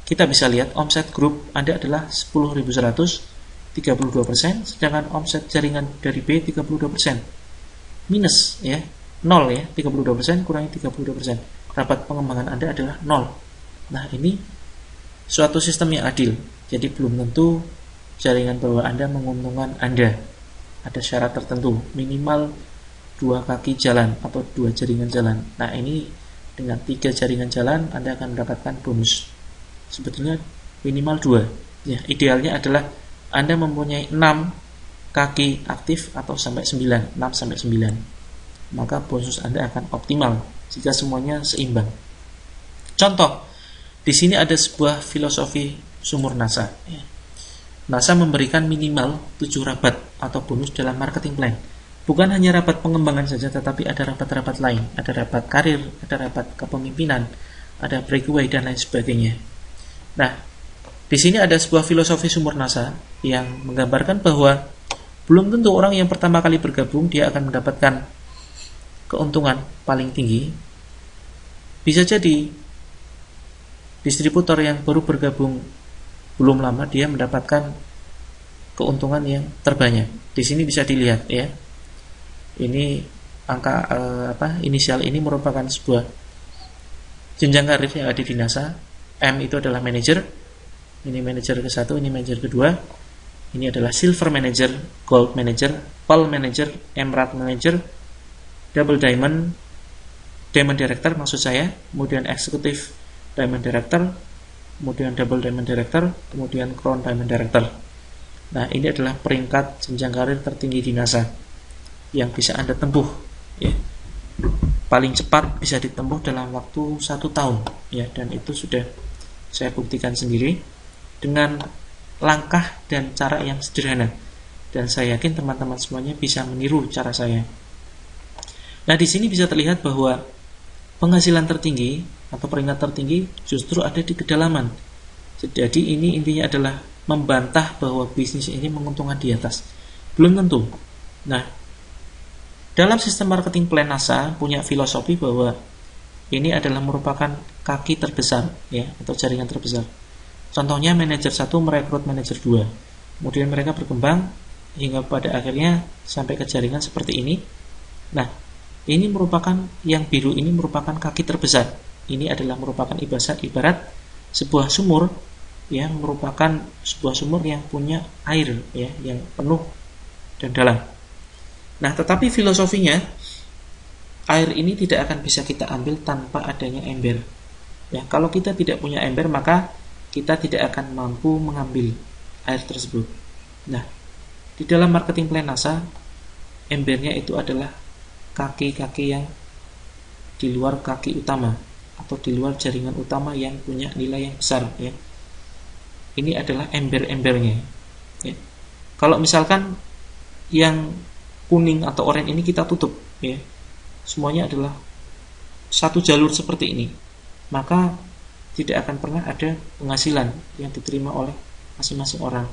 kita bisa lihat omset grup Anda adalah 10.100, 32%, sedangkan omset jaringan dari B 32%. Minus ya, 0 ya, 32% kurangi 32%. Rapat pengembangan Anda adalah 0. Nah, ini suatu sistem yang adil. Jadi belum tentu jaringan bawah Anda menguntungkan Anda. Ada syarat tertentu, minimal 2 kaki jalan atau 2 jaringan jalan. Nah, ini dengan 3 jaringan jalan Anda akan mendapatkan bonus. Sebetulnya minimal 2. Ya, idealnya adalah Anda mempunyai 6 kaki aktif atau sampai 9, 6 sampai 9. Maka bonus Anda akan optimal jika semuanya seimbang. Contoh, di sini ada sebuah filosofi sumur NASA. Ya. NASA memberikan minimal 7 rabat atau bonus dalam marketing plan. Bukan hanya rabat pengembangan saja, tetapi ada rabat-rabat lain. Ada rabat karir, ada rabat kepemimpinan, ada breakaway, dan lain sebagainya. Nah, di sini ada sebuah filosofi sumur NASA yang menggambarkan bahwa belum tentu orang yang pertama kali bergabung dia akan mendapatkan keuntungan paling tinggi. Bisa jadi distributor yang baru bergabung belum lama dia mendapatkan keuntungan yang terbanyak. Di sini bisa dilihat ya. Ini angka inisial ini merupakan sebuah jenjang karir yang ada di NASA. M itu adalah manager. Ini manager ke-1, ini manager kedua. Ini adalah silver manager, gold manager, pearl manager, emerald manager, double diamond director maksud saya, kemudian executive diamond director, kemudian double diamond director, kemudian crown diamond director. Nah, ini adalah peringkat jenjang karir tertinggi di NASA yang bisa Anda tempuh ya. Paling cepat bisa ditempuh dalam waktu 1 tahun ya, dan itu sudah saya buktikan sendiri dengan langkah dan cara yang sederhana, dan saya yakin teman-teman semuanya bisa meniru cara saya. Nah, di sini bisa terlihat bahwa penghasilan tertinggi atau peringkat tertinggi justru ada di kedalaman. Jadi ini intinya adalah membantah bahwa bisnis ini menguntungkan di atas. Belum tentu. Nah, dalam sistem marketing plan NASA punya filosofi bahwa ini adalah merupakan kaki terbesar ya, atau jaringan terbesar. Contohnya manajer 1 merekrut manajer 2. Kemudian mereka berkembang hingga pada akhirnya sampai ke jaringan seperti ini. Nah, ini merupakan yang biru ini merupakan kaki terbesar. Ini adalah merupakan ibarat sebuah sumur yang merupakan sebuah sumur yang punya air ya, yang penuh dan dalam. Nah, tetapi filosofinya air ini tidak akan bisa kita ambil tanpa adanya ember. Ya, kalau kita tidak punya ember, maka kita tidak akan mampu mengambil air tersebut. Nah, di dalam marketing plan NASA, embernya itu adalah kaki-kaki yang di luar kaki utama atau di luar jaringan utama yang punya nilai yang besar ya. Ini adalah ember-embernya ya. Kalau misalkan yang kuning atau oranye ini kita tutup ya, semuanya adalah satu jalur seperti ini, maka tidak akan pernah ada penghasilan yang diterima oleh masing-masing orang.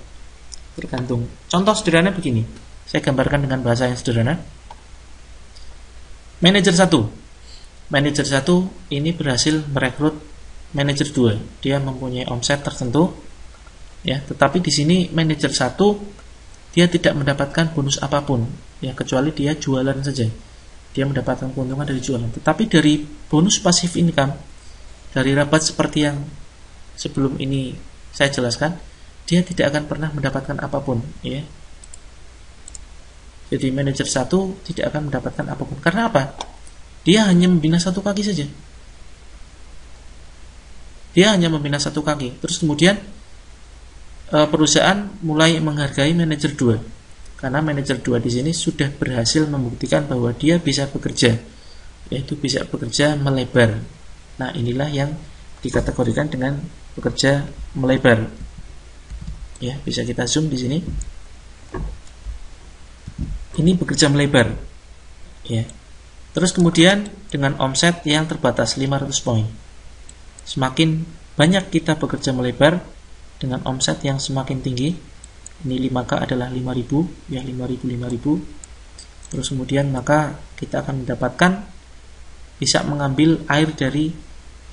Tergantung. Contoh sederhana begini, saya gambarkan dengan bahasa yang sederhana. Manajer 1 ini berhasil merekrut manajer 2. Dia mempunyai omset tertentu ya, tetapi di sini manajer 1 dia tidak mendapatkan bonus apapun ya, kecuali dia jualan saja. Dia mendapatkan keuntungan dari jualan. Tetapi dari bonus passive income, dari rabat seperti yang sebelum ini saya jelaskan, dia tidak akan pernah mendapatkan apapun, ya. Jadi manajer 1 tidak akan mendapatkan apapun. Karena apa? Dia hanya membina satu kaki saja. Dia hanya membina satu kaki. Terus kemudian perusahaan mulai menghargai manajer 2. Karena manajer 2 di sini sudah berhasil membuktikan bahwa dia bisa bekerja, yaitu bisa bekerja melebar. Nah, inilah yang dikategorikan dengan bekerja melebar. Ya, bisa kita zoom di sini. Ini bekerja melebar. Ya. Terus kemudian dengan omset yang terbatas 500 poin. Semakin banyak kita bekerja melebar dengan omset yang semakin tinggi, ini 5K adalah 5.000, ya, 5.000. Terus kemudian maka kita akan mendapatkan bisa mengambil air dari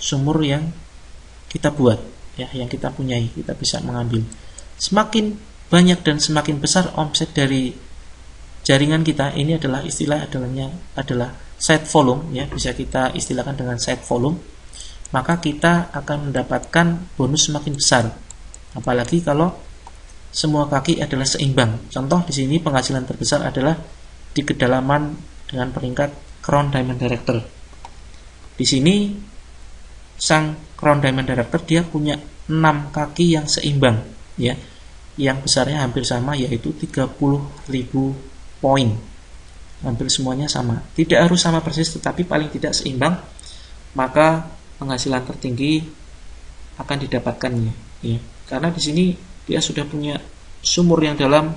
sumur yang kita buat, ya, yang kita punyai, kita bisa mengambil. Semakin banyak dan semakin besar omset dari jaringan kita, ini adalah adalah side volume, ya, bisa kita istilahkan dengan side volume, maka kita akan mendapatkan bonus semakin besar. Apalagi kalau semua kaki adalah seimbang. Contoh di sini penghasilan terbesar adalah di kedalaman dengan peringkat Crown Diamond Director. Di sini sang Crown Diamond Director dia punya 6 kaki yang seimbang, ya, yang besarnya hampir sama, yaitu 30.000 poin. Hampir semuanya sama. Tidak harus sama persis, tetapi paling tidak seimbang. Maka penghasilan tertinggi akan didapatkannya, ya. Karena di sini dia sudah punya sumur yang dalam,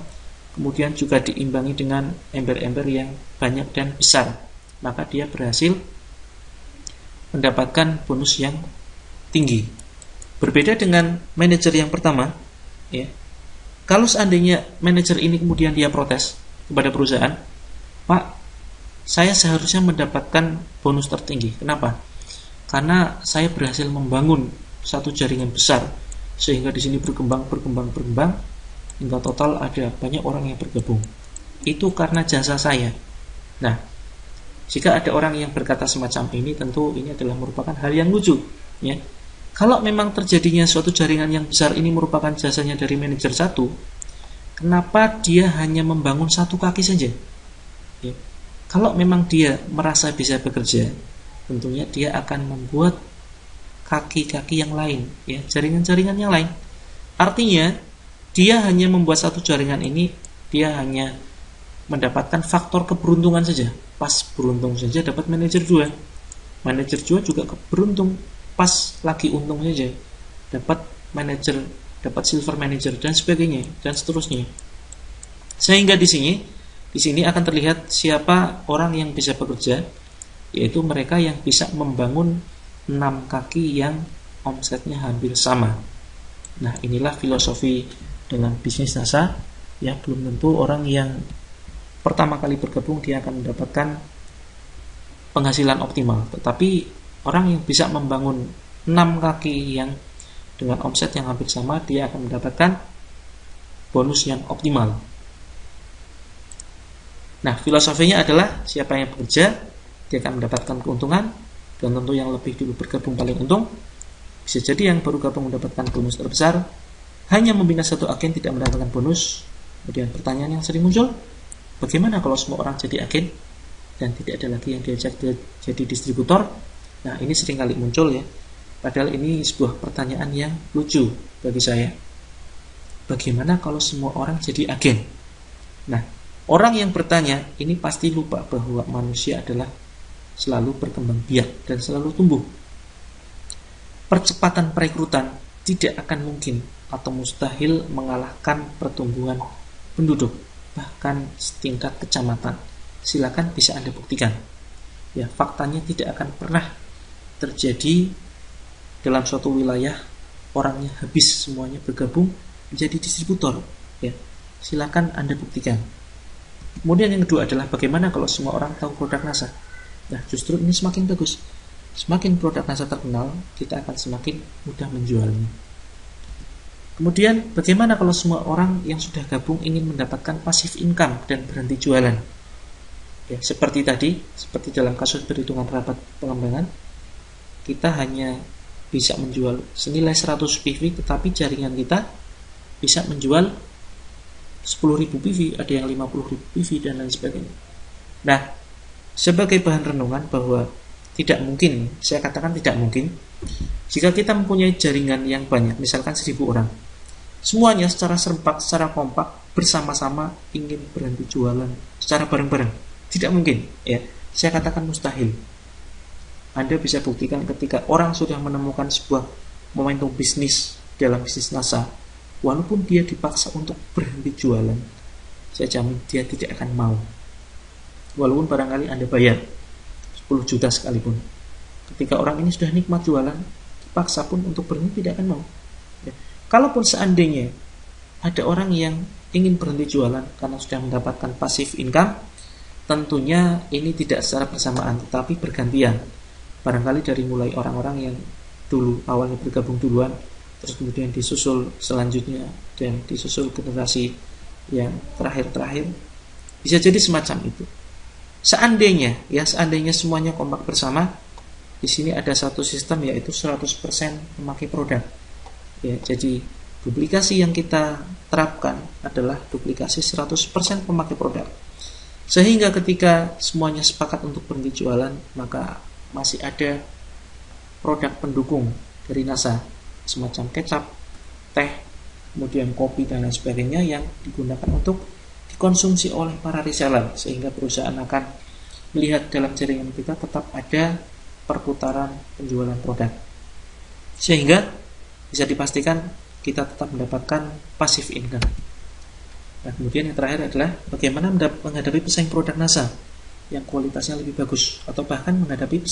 kemudian juga diimbangi dengan ember-ember yang banyak dan besar, maka dia berhasil mendapatkan bonus yang tinggi. Berbeda dengan manajer yang pertama, ya. Kalau seandainya manajer ini kemudian dia protes kepada perusahaan, "Pak, saya seharusnya mendapatkan bonus tertinggi. Kenapa? Karena saya berhasil membangun satu jaringan besar, sehingga di sini berkembang hingga total ada banyak orang yang bergabung. Itu karena jasa saya." Nah, jika ada orang yang berkata semacam ini, tentu ini adalah merupakan hal yang lucu, ya. Kalau memang terjadinya suatu jaringan yang besar ini merupakan jasanya dari manajer 1, kenapa dia hanya membangun satu kaki saja? Ya. Kalau memang dia merasa bisa bekerja, tentunya dia akan membuat kaki-kaki yang lain, ya, jaringan-jaringan yang lain. Artinya dia hanya membuat satu jaringan ini, dia hanya mendapatkan faktor keberuntungan saja. Pas beruntung saja dapat manajer 2. Manajer 2 juga beruntung, pas lagi untung saja dapat manajer, dapat silver manager, dan sebagainya, dan seterusnya. Sehingga di sini akan terlihat siapa orang yang bisa bekerja, yaitu mereka yang bisa membangun 6 kaki yang omsetnya hampir sama. Nah, inilah filosofi dengan bisnis NASA, ya. Belum tentu orang yang pertama kali bergabung dia akan mendapatkan penghasilan optimal, tetapi orang yang bisa membangun 6 kaki yang dengan omset yang hampir sama, dia akan mendapatkan bonus yang optimal. Nah, filosofinya adalah siapa yang bekerja, dia akan mendapatkan keuntungan, dan tentu yang lebih dulu bergabung paling untung. Bisa jadi yang baru gabung mendapatkan bonus terbesar, hanya membina satu agen tidak mendapatkan bonus. Kemudian pertanyaan yang sering muncul, bagaimana kalau semua orang jadi agen dan tidak ada lagi yang diajak jadi distributor? Nah, ini sering kali muncul, ya. Padahal ini sebuah pertanyaan yang lucu bagi saya. Bagaimana kalau semua orang jadi agen? Nah, orang yang bertanya ini pasti lupa bahwa manusia adalah selalu berkembang biak dan selalu tumbuh. Percepatan perekrutan tidak akan mungkin atau mustahil mengalahkan pertumbuhan penduduk, bahkan setingkat kecamatan. Silakan bisa Anda buktikan. Ya, faktanya tidak akan pernah terjadi dalam suatu wilayah orangnya habis semuanya bergabung menjadi distributor. Ya, silakan Anda buktikan. Kemudian yang kedua adalah bagaimana kalau semua orang tahu produk NASA? Nah, justru ini semakin bagus. Semakin produk NASA terkenal, kita akan semakin mudah menjualnya. Kemudian bagaimana kalau semua orang yang sudah gabung ingin mendapatkan passive income dan berhenti jualan? Ya, seperti dalam kasus perhitungan rapat pengembangan, kita hanya bisa menjual senilai 100 PV, tetapi jaringan kita bisa menjual 10.000 PV, ada yang 50.000 PV dan lain sebagainya. Nah, sebagai bahan renungan bahwa tidak mungkin, saya katakan tidak mungkin, jika kita mempunyai jaringan yang banyak, misalkan 1.000 orang, semuanya secara serempak, secara kompak, bersama-sama ingin berhenti jualan secara bareng-bareng. Tidak mungkin, ya. Saya katakan mustahil. Anda bisa buktikan ketika orang sudah menemukan sebuah momentum bisnis dalam bisnis NASA, walaupun dia dipaksa untuk berhenti jualan, saya jamin dia tidak akan mau. Walaupun barangkali Anda bayar 10 juta sekalipun. Ketika orang ini sudah nikmat jualan, dipaksa pun untuk berhenti tidak akan mau. Ya. Kalaupun seandainya ada orang yang ingin berhenti jualan karena sudah mendapatkan passive income, tentunya ini tidak secara bersamaan, tetapi bergantian. Barangkali dari mulai orang-orang yang dulu awalnya bergabung duluan, terus kemudian disusul selanjutnya, dan disusul generasi yang terakhir-terakhir, bisa jadi semacam itu. Seandainya semuanya kompak bersama, di sini ada satu sistem, yaitu 100% memakai produk. Ya, jadi duplikasi yang kita terapkan adalah duplikasi 100% pemakai produk. Sehingga ketika semuanya sepakat untuk berhenti jualan, maka masih ada produk pendukung dari NASA, semacam kecap, teh, kemudian kopi dan lain sebagainya, yang digunakan untuk dikonsumsi oleh para reseller, sehingga perusahaan akan melihat dalam jaringan kita tetap ada perputaran penjualan produk, sehingga bisa dipastikan kita tetap mendapatkan passive income. Nah, kemudian yang terakhir adalah bagaimana menghadapi pesaing produk NASA yang kualitasnya lebih bagus, atau bahkan menghadapi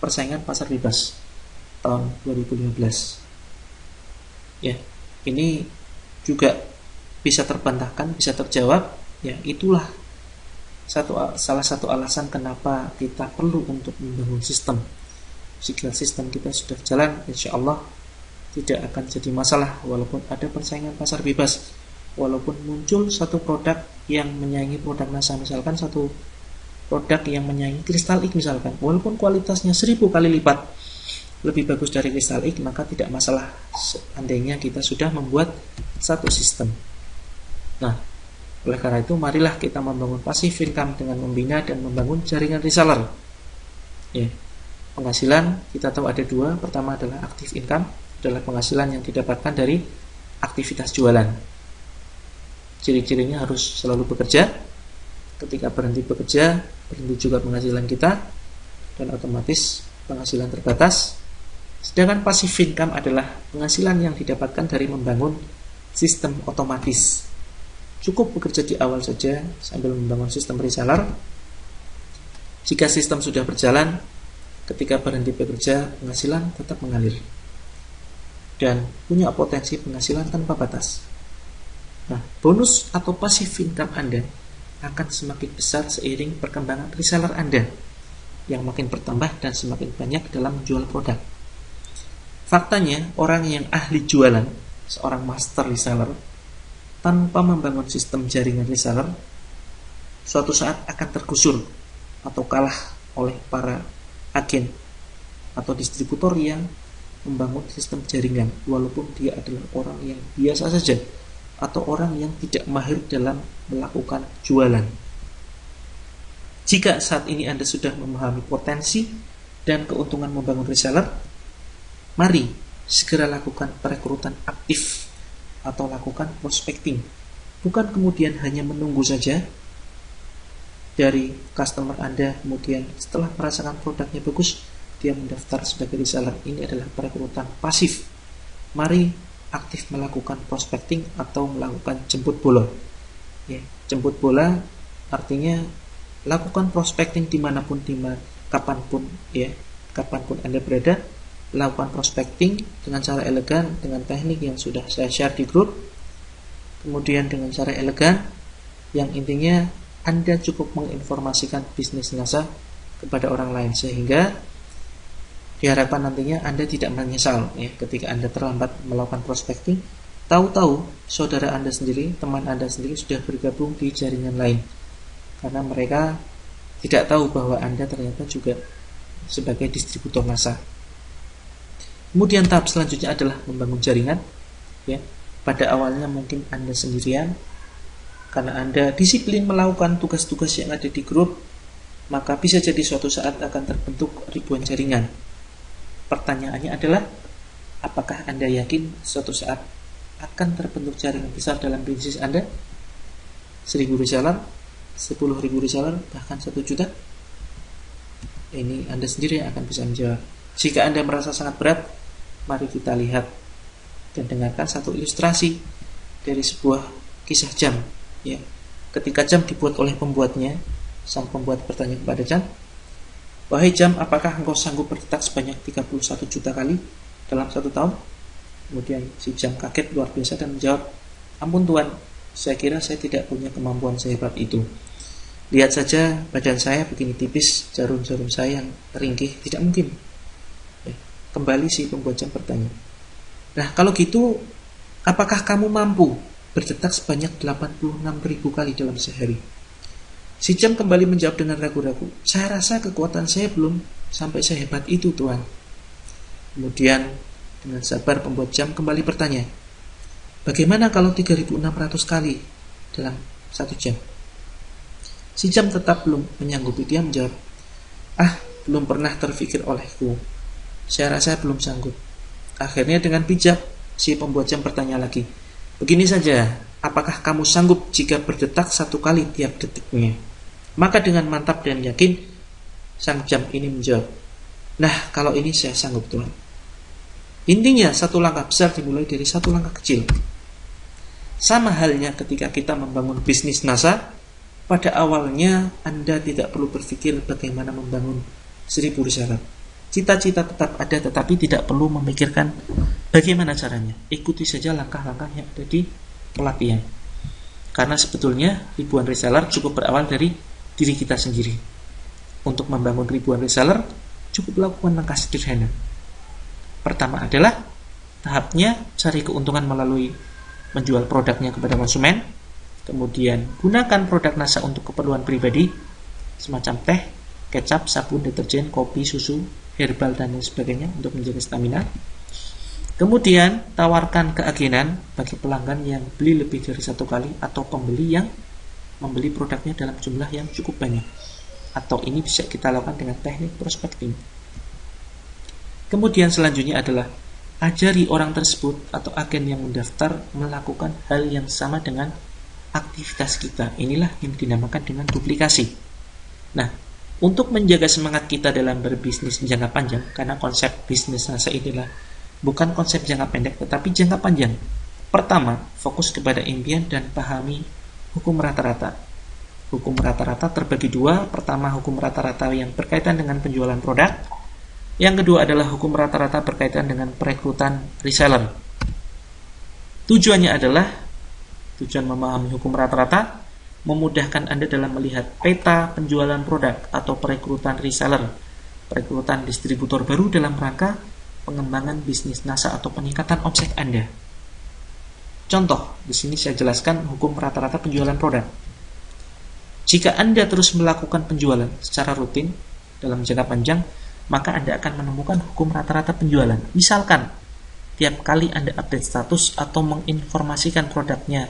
persaingan pasar bebas tahun 2015. Ya, ini juga bisa terbantahkan, bisa terjawab. Ya, itulah salah satu alasan kenapa kita perlu untuk membangun sistem. Jika sistem kita sudah jalan, insya Allah tidak akan jadi masalah walaupun ada persaingan pasar bebas. Walaupun muncul satu produk yang menyaingi produk NASA, misalkan satu produk yang menyaingi Crystal X misalkan, walaupun kualitasnya 1000 kali lipat lebih bagus dari Crystal X, maka tidak masalah seandainya kita sudah membuat satu sistem. Nah, oleh karena itu marilah kita membangun passive income dengan membina dan membangun jaringan reseller. Ya, penghasilan kita tahu ada dua. Pertama adalah active income, adalah penghasilan yang didapatkan dari aktivitas jualan. Ciri-cirinya harus selalu bekerja. Ketika berhenti bekerja, berhenti juga penghasilan kita, dan otomatis penghasilan terbatas. Sedangkan passive income adalah penghasilan yang didapatkan dari membangun sistem otomatis. Cukup bekerja di awal saja sambil membangun sistem reseller. Jika sistem sudah berjalan, ketika berhenti bekerja, penghasilan tetap mengalir dan punya potensi penghasilan tanpa batas. Nah, bonus atau passive income Anda akan semakin besar seiring perkembangan reseller Anda yang makin bertambah dan semakin banyak dalam menjual produk. Faktanya, orang yang ahli jualan, seorang master reseller, tanpa membangun sistem jaringan reseller, suatu saat akan tergusur atau kalah oleh para agen atau distributor yang membangun sistem jaringan, walaupun dia adalah orang yang biasa saja atau orang yang tidak mahir dalam melakukan jualan. Jika saat ini Anda sudah memahami potensi dan keuntungan membangun reseller, mari segera lakukan perekrutan aktif atau lakukan prospecting. Bukan kemudian hanya menunggu saja dari customer Anda, kemudian setelah merasakan produknya bagus, dia mendaftar sebagai reseller. Ini adalah perekrutan pasif. Mari aktif melakukan prospecting atau melakukan jemput bola. Ya, jemput bola artinya lakukan prospecting dimanapun, kapanpun, ya, kapanpun Anda berada, lakukan prospecting dengan cara elegan, dengan teknik yang sudah saya share di grup. Kemudian dengan cara elegan, yang intinya Anda cukup menginformasikan bisnis NASA kepada orang lain, sehingga diharapkan nantinya Anda tidak menyesal, ya, ketika Anda terlambat melakukan prospecting. Tahu-tahu saudara Anda sendiri, teman Anda sendiri sudah bergabung di jaringan lain, karena mereka tidak tahu bahwa Anda ternyata juga sebagai distributor NASA. Kemudian tahap selanjutnya adalah membangun jaringan. Ya, pada awalnya mungkin Anda sendirian, karena Anda disiplin melakukan tugas-tugas yang ada di grup, maka bisa jadi suatu saat akan terbentuk ribuan jaringan. Pertanyaannya adalah, apakah Anda yakin suatu saat akan terbentuk jaringan besar dalam bisnis Anda? 1000 reseller, 10.000 reseller, bahkan 1 juta? Ini Anda sendiri yang akan bisa menjawab. Jika Anda merasa sangat berat, mari kita lihat dan dengarkan satu ilustrasi dari sebuah kisah jam. Ya, ketika jam dibuat oleh pembuatnya, sang pembuat bertanya kepada jam, "Wahai jam, apakah engkau sanggup berdetak sebanyak 31 juta kali dalam 1 tahun?" Kemudian si jam kaget luar biasa dan menjawab, "Ampun Tuan, saya kira saya tidak punya kemampuan sehebat itu. Lihat saja badan saya begini tipis, jarum-jarum saya yang ringkih, tidak mungkin." Kembali si pembuat jam bertanya, "Nah kalau gitu, apakah kamu mampu berdetak sebanyak 86.000 kali dalam sehari?" Si jam kembali menjawab dengan ragu-ragu, "Saya rasa kekuatan saya belum sampai sehebat itu Tuan." Kemudian dengan sabar pembuat jam kembali bertanya, "Bagaimana kalau 3.600 kali dalam 1 jam?" Si jam tetap belum menyanggupi. Dia menjawab, "Belum pernah terfikir olehku. Saya rasa belum sanggup." Akhirnya dengan bijak si pembuat jam bertanya lagi, "Begini saja, apakah kamu sanggup jika berdetak 1 kali tiap detiknya?" Maka dengan mantap dan yakin, sang jam ini menjawab, "Nah, kalau ini saya sanggup Tuan." Intinya, satu langkah besar dimulai dari satu langkah kecil. Sama halnya ketika kita membangun bisnis NASA, pada awalnya Anda tidak perlu berpikir bagaimana membangun 1000 reseller. Cita-cita tetap ada, tetapi tidak perlu memikirkan bagaimana caranya. Ikuti saja langkah-langkah yang ada di pelatihan. Karena sebetulnya ribuan reseller cukup berawal dari diri kita sendiri. Untuk membangun ribuan reseller, cukup lakukan langkah sederhana. Pertama adalah tahapnya cari keuntungan melalui menjual produknya kepada konsumen. Kemudian gunakan produk NASA untuk keperluan pribadi, semacam teh, kecap, sabun, deterjen, kopi, susu, herbal, dan lain sebagainya untuk menjaga stamina. Kemudian tawarkan keagenan bagi pelanggan yang beli lebih dari 1 kali atau pembeli yang membeli produknya dalam jumlah yang cukup banyak. Atau ini bisa kita lakukan dengan teknik prospecting. Kemudian selanjutnya adalah ajari orang tersebut atau agen yang mendaftar melakukan hal yang sama dengan aktivitas kita. Inilah yang dinamakan dengan duplikasi. Nah, untuk menjaga semangat kita dalam berbisnis jangka panjang, karena konsep bisnis NASA inilah bukan konsep jangka pendek tetapi jangka panjang. Pertama, fokus kepada impian dan pahami hukum rata-rata. Hukum rata-rata terbagi 2. Pertama, hukum rata-rata yang berkaitan dengan penjualan produk. Yang kedua adalah hukum rata-rata berkaitan dengan perekrutan reseller. Tujuan memahami hukum rata-rata memudahkan Anda dalam melihat peta penjualan produk atau perekrutan reseller, perekrutan distributor baru dalam rangka pengembangan bisnis NASA atau peningkatan omset Anda. Contoh, di sini saya jelaskan hukum rata-rata penjualan produk. Jika Anda terus melakukan penjualan secara rutin dalam jangka panjang, maka Anda akan menemukan hukum rata-rata penjualan. Misalkan, tiap kali Anda update status atau menginformasikan produknya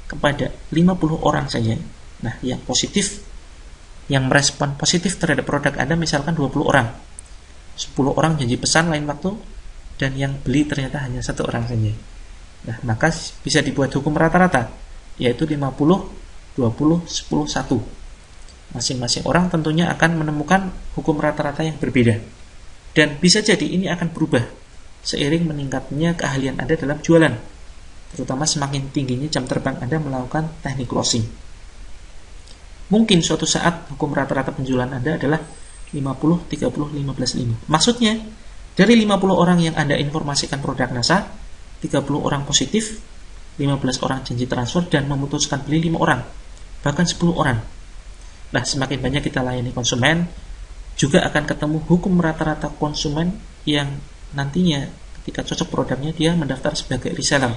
kepada 50 orang saja. Nah, yang positif, yang merespon positif terhadap produk Anda misalkan 20 orang. 10 orang janji pesan lain waktu, dan yang beli ternyata hanya 1 orang saja. Nah, maka bisa dibuat hukum rata-rata, yaitu 50, 20, 10, 1. Masing-masing orang tentunya akan menemukan hukum rata-rata yang berbeda. Dan bisa jadi ini akan berubah seiring meningkatnya keahlian Anda dalam jualan, terutama semakin tingginya jam terbang Anda melakukan teknik closing. Mungkin suatu saat hukum rata-rata penjualan Anda adalah 50, 30, 15, 5. Maksudnya, dari 50 orang yang Anda informasikan produk NASA, 30 orang positif, 15 orang janji transfer, dan memutuskan beli 5 orang, bahkan 10 orang. Nah, semakin banyak kita layani konsumen, juga akan ketemu hukum rata-rata konsumen yang nantinya ketika cocok produknya dia mendaftar sebagai reseller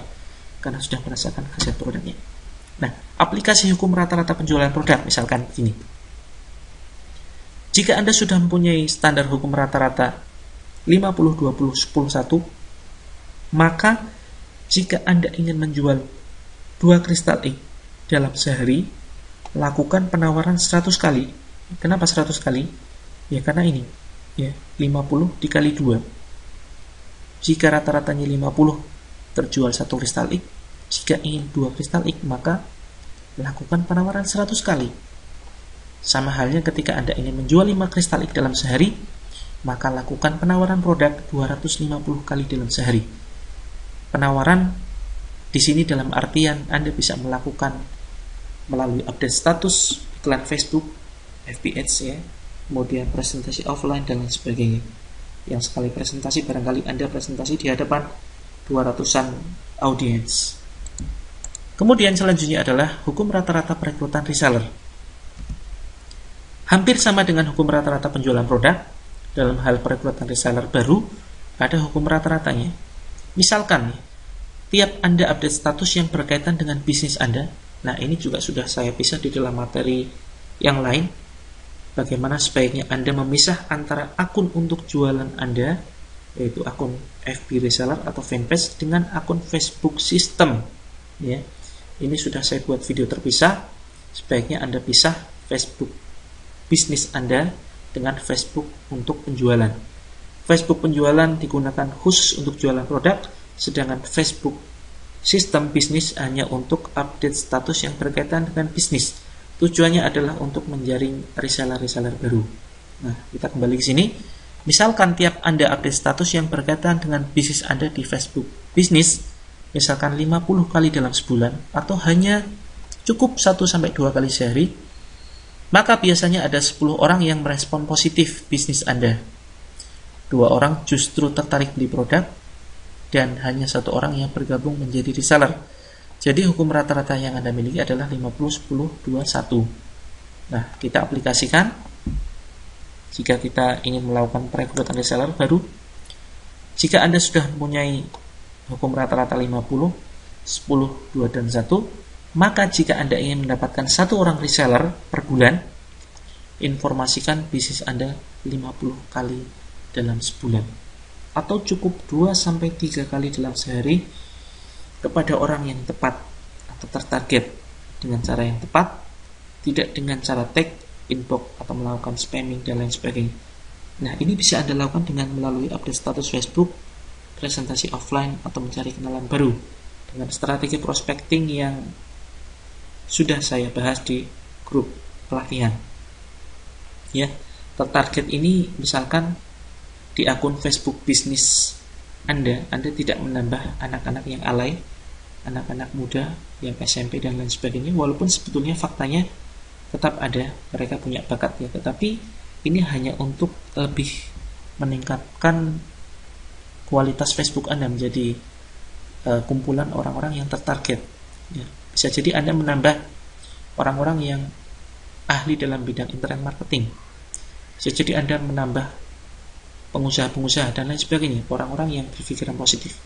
karena sudah merasakan khasiat produknya. Nah, aplikasi hukum rata-rata penjualan produk misalkan begini. Jika Anda sudah mempunyai standar hukum rata-rata 50, 20, 10, 1, maka jika Anda ingin menjual 2 kristal ink dalam sehari, lakukan penawaran 100 kali. Kenapa 100 kali? Ya karena ini, ya 50 dikali 2. Jika rata-ratanya 50 terjual 1 kristal ink, jika ingin 2 kristal ink, maka lakukan penawaran 100 kali. Sama halnya ketika Anda ingin menjual 5 kristal ink dalam sehari, maka lakukan penawaran produk 250 kali dalam sehari. Penawaran di sini dalam artian Anda bisa melakukan melalui update status, iklan Facebook, FB Ads ya, kemudian presentasi offline dan lain sebagainya. Yang sekali presentasi barangkali Anda presentasi di hadapan 200-an audiens. Kemudian selanjutnya adalah hukum rata-rata perekrutan reseller. Hampir sama dengan hukum rata-rata penjualan produk, dalam hal perekrutan reseller baru ada hukum rata-ratanya. Misalkan tiap Anda update status yang berkaitan dengan bisnis Anda, nah ini juga sudah saya pisah di dalam materi yang lain, bagaimana sebaiknya Anda memisah antara akun untuk jualan Anda, yaitu akun FB reseller atau fanpage, dengan akun Facebook system ya. Ini sudah saya buat video terpisah. Sebaiknya Anda pisah Facebook bisnis Anda dengan Facebook untuk penjualan. Facebook penjualan digunakan khusus untuk jualan produk, sedangkan Facebook sistem bisnis hanya untuk update status yang berkaitan dengan bisnis. Tujuannya adalah untuk menjaring reseller-reseller baru. Nah, kita kembali ke sini. Misalkan tiap Anda update status yang berkaitan dengan bisnis Anda di Facebook bisnis, misalkan 50 kali dalam sebulan, atau hanya cukup 1-2 kali sehari, maka biasanya ada 10 orang yang merespon positif bisnis Anda. 2 orang justru tertarik beli produk, dan hanya 1 orang yang bergabung menjadi reseller. Jadi hukum rata-rata yang Anda miliki adalah 50, 10, 2, 1. Nah, kita aplikasikan jika kita ingin melakukan perekrutan reseller baru. Jika Anda sudah mempunyai hukum rata-rata 50, 10, 2, dan 1, maka jika Anda ingin mendapatkan 1 orang reseller per bulan, informasikan bisnis Anda 50 kali dalam sebulan, atau cukup 2-3 kali dalam sehari kepada orang yang tepat atau tertarget dengan cara yang tepat, tidak dengan cara tag, inbox, atau melakukan spamming dan lain sebagainya. Nah, ini bisa Anda lakukan dengan melalui update status Facebook, presentasi offline, atau mencari kenalan baru dengan strategi prospecting yang sudah saya bahas di grup pelatihan. Ya, tertarget ini misalkan di akun Facebook bisnis Anda tidak menambah anak-anak yang alay, anak-anak muda yang SMP dan lain sebagainya, walaupun sebetulnya faktanya tetap ada, mereka punya bakat ya, tetapi ini hanya untuk lebih meningkatkan kualitas Facebook Anda menjadi kumpulan orang-orang yang tertarget ya. Bisa jadi Anda menambah orang-orang yang ahli dalam bidang internet marketing. Bisa jadi Anda menambah pengusaha-pengusaha dan lain sebagainya, orang-orang yang berpikiran positif.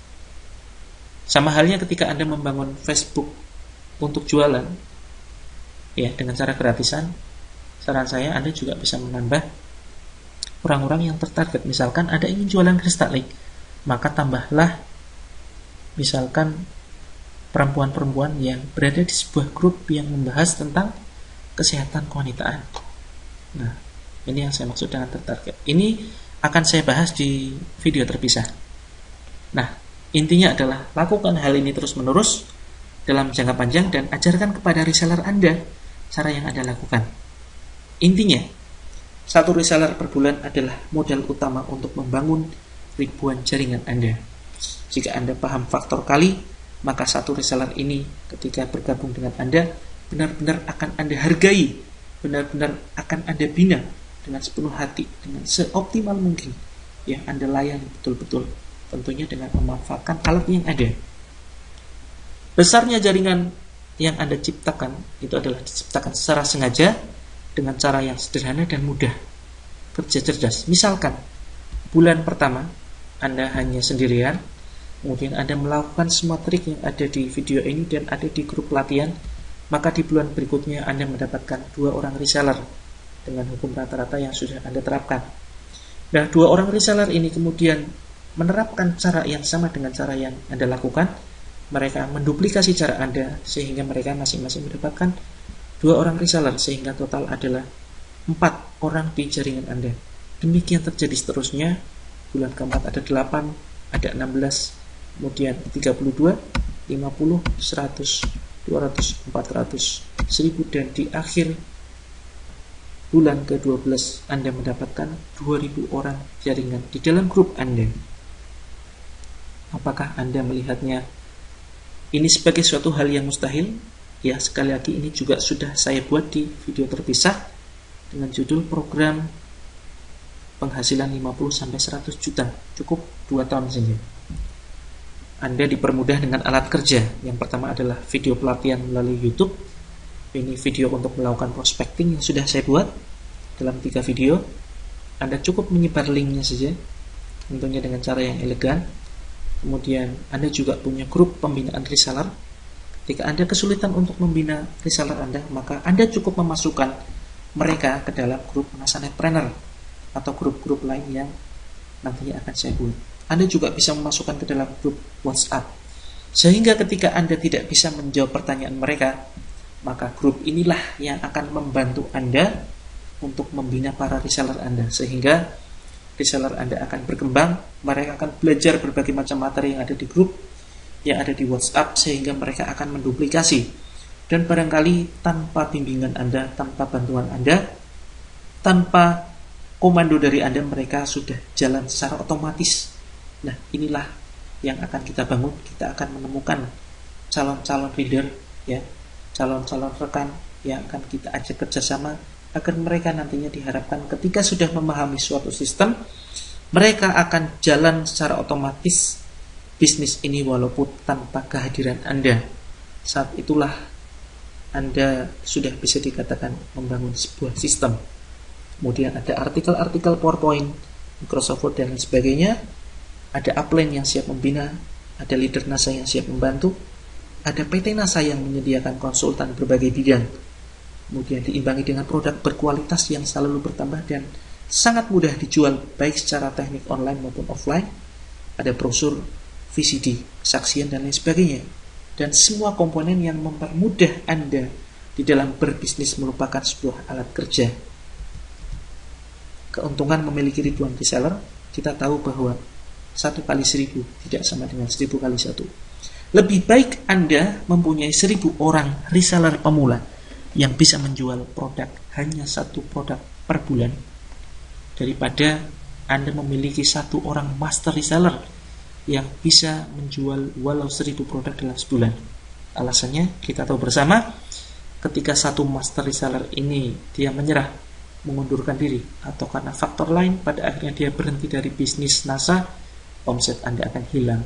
Sama halnya ketika Anda membangun Facebook untuk jualan ya dengan cara gratisan, saran saya Anda juga bisa menambah orang-orang yang tertarget. Misalkan Anda ingin jualan kristal ink, maka tambahlah misalkan perempuan-perempuan yang berada di sebuah grup yang membahas tentang kesehatan kewanitaan. Nah, ini yang saya maksud dengan tertarget. Ini akan saya bahas di video terpisah. Nah, intinya adalah lakukan hal ini terus-menerus dalam jangka panjang dan ajarkan kepada reseller Anda cara yang Anda lakukan. Intinya, 1 reseller per bulan adalah modal utama untuk membangun ribuan jaringan Anda. Jika Anda paham faktor kali, maka 1 reseller ini ketika bergabung dengan Anda benar-benar akan Anda hargai, benar-benar akan Anda bina dengan sepenuh hati, dengan seoptimal mungkin ya, Anda layani betul-betul, tentunya dengan memanfaatkan alat yang ada. Besarnya jaringan yang Anda ciptakan itu adalah diciptakan secara sengaja dengan cara yang sederhana dan mudah. Kerja cerdas. Misalkan bulan pertama Anda hanya sendirian, kemudian Anda melakukan semua trik yang ada di video ini dan ada di grup pelatihan, maka di bulan berikutnya Anda mendapatkan 2 orang reseller dengan hukum rata-rata yang sudah Anda terapkan. Nah, dua orang reseller ini kemudian menerapkan cara yang sama dengan cara yang Anda lakukan. Mereka menduplikasi cara Anda sehingga mereka masing-masing mendapatkan dua orang reseller, sehingga total adalah 4 orang di jaringan Anda. Demikian terjadi seterusnya. Bulan keempat ada 8, ada 16, kemudian 32, 50, 100, 200, 400, 1000, dan di akhir bulan ke-12 Anda mendapatkan 2000 orang jaringan di dalam grup Anda. Apakah Anda melihatnya ini sebagai suatu hal yang mustahil? Ya, sekali lagi ini juga sudah saya buat di video terpisah dengan judul program penghasilan 50-100 juta, cukup 2 tahun saja. Anda dipermudah dengan alat kerja. Yang pertama adalah video pelatihan melalui YouTube. Ini video untuk melakukan prospecting yang sudah saya buat dalam 3 video. Anda cukup menyebar linknya saja, tentunya dengan cara yang elegan. Kemudian Anda juga punya grup pembinaan reseller. Ketika Anda kesulitan untuk membina reseller Anda, maka Anda cukup memasukkan mereka ke dalam grup Nasanetpreneur atau grup-grup lain yang nantinya akan saya buat. Anda juga bisa memasukkan ke dalam grup WhatsApp, sehingga ketika Anda tidak bisa menjawab pertanyaan mereka, maka grup inilah yang akan membantu Anda untuk membina para reseller Anda, sehingga reseller Anda akan berkembang. Mereka akan belajar berbagai macam materi yang ada di grup, yang ada di WhatsApp, sehingga mereka akan menduplikasi. Dan barangkali tanpa bimbingan Anda, tanpa bantuan Anda, tanpa komando dari Anda, mereka sudah jalan secara otomatis. Nah, inilah yang akan kita bangun. Kita akan menemukan calon-calon leader, ya, calon-calon rekan yang akan kita ajak kerjasama, agar mereka nantinya diharapkan ketika sudah memahami suatu sistem, mereka akan jalan secara otomatis bisnis ini walaupun tanpa kehadiran Anda. Saat itulah Anda sudah bisa dikatakan membangun sebuah sistem. Kemudian ada artikel-artikel PowerPoint, Microsoft Word, dan lain sebagainya. Ada upline yang siap membina, ada leader NASA yang siap membantu, ada PT NASA yang menyediakan konsultan berbagai bidang. Kemudian diimbangi dengan produk berkualitas yang selalu bertambah dan sangat mudah dijual baik secara teknik online maupun offline. Ada brosur, VCD, kesaksian, dan lain sebagainya. Dan semua komponen yang mempermudah Anda di dalam berbisnis merupakan sebuah alat kerja. Keuntungan memiliki ribuan reseller, kita tahu bahwa 1 kali 1000 tidak sama dengan 1000 kali 1. Lebih baik Anda mempunyai 1000 orang reseller pemula yang bisa menjual produk hanya 1 produk per bulan, daripada Anda memiliki 1 orang master reseller yang bisa menjual walau 1000 produk dalam sebulan. Alasannya kita tahu bersama, ketika 1 master reseller ini dia menyerah, mengundurkan diri, atau karena faktor lain pada akhirnya dia berhenti dari bisnis NASA, omset Anda akan hilang.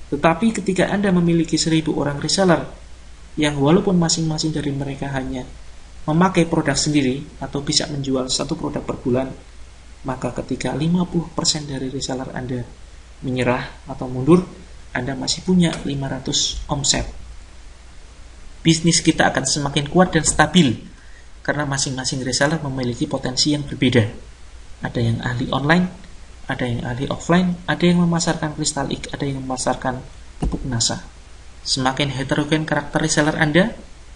Tetapi ketika Anda memiliki 1000 orang reseller yang walaupun masing-masing dari mereka hanya memakai produk sendiri atau bisa menjual 1 produk per bulan, maka ketika 50% dari reseller Anda menyerah atau mundur, Anda masih punya 500 omset. Bisnis kita akan semakin kuat dan stabil karena masing-masing reseller memiliki potensi yang berbeda. Ada yang ahli online, ada yang ahli offline, ada yang memasarkan kristal ik, ada yang memasarkan pupuk NASA. Semakin heterogen karakter reseller Anda,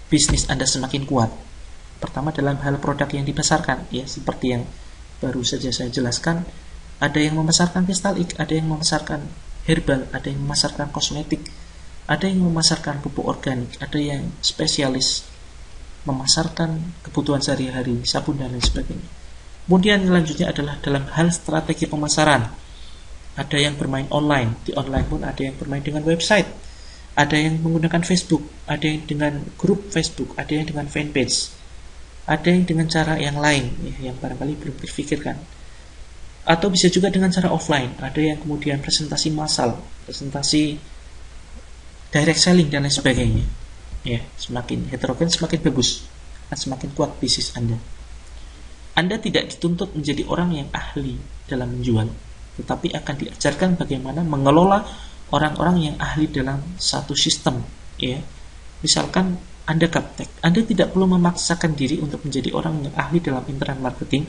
bisnis Anda semakin kuat. Pertama dalam hal produk yang dipasarkan, ya seperti yang baru saja saya jelaskan, ada yang memasarkan kristal ik, ada yang memasarkan herbal, ada yang memasarkan kosmetik, ada yang memasarkan pupuk organik, ada yang spesialis memasarkan kebutuhan sehari-hari, sabun dan lain sebagainya. Kemudian selanjutnya adalah dalam hal strategi pemasaran. Ada yang bermain online, di online pun ada yang bermain dengan website, ada yang menggunakan Facebook, ada yang dengan grup Facebook, ada yang dengan fanpage, ada yang dengan cara yang lain, ya, yang barangkali belum terfikirkan. Atau bisa juga dengan cara offline, ada yang kemudian presentasi massal, presentasi direct selling dan lain sebagainya. Ya, semakin heterogen semakin bagus, akan semakin kuat bisnis Anda. Anda tidak dituntut menjadi orang yang ahli dalam menjual, tetapi akan diajarkan bagaimana mengelola orang-orang yang ahli dalam satu sistem. Ya, misalkan Anda gaptek, Anda tidak perlu memaksakan diri untuk menjadi orang yang ahli dalam internet marketing,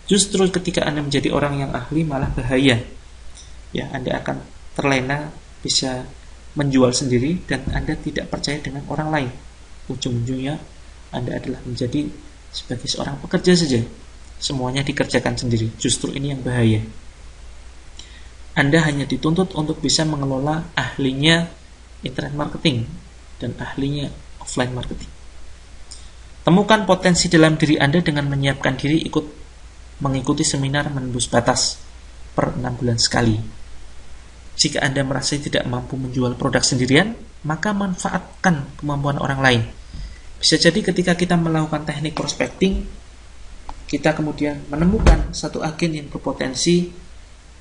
Justru ketika Anda menjadi orang yang ahli malah bahaya. Ya, Anda akan terlena, bisa menjual sendiri dan Anda tidak percaya dengan orang lain. Ujung-ujungnya Anda adalah menjadi sebagai seorang pekerja saja. Semuanya dikerjakan sendiri. Justru ini yang bahaya. Anda hanya dituntut untuk bisa mengelola ahlinya internet marketing dan ahlinya offline marketing. Temukan potensi dalam diri Anda dengan menyiapkan diri mengikuti seminar menembus batas per 6 bulan sekali. Jika Anda merasa tidak mampu menjual produk sendirian, maka manfaatkan kemampuan orang lain. Bisa jadi ketika kita melakukan teknik prospecting, kita kemudian menemukan satu agen yang berpotensi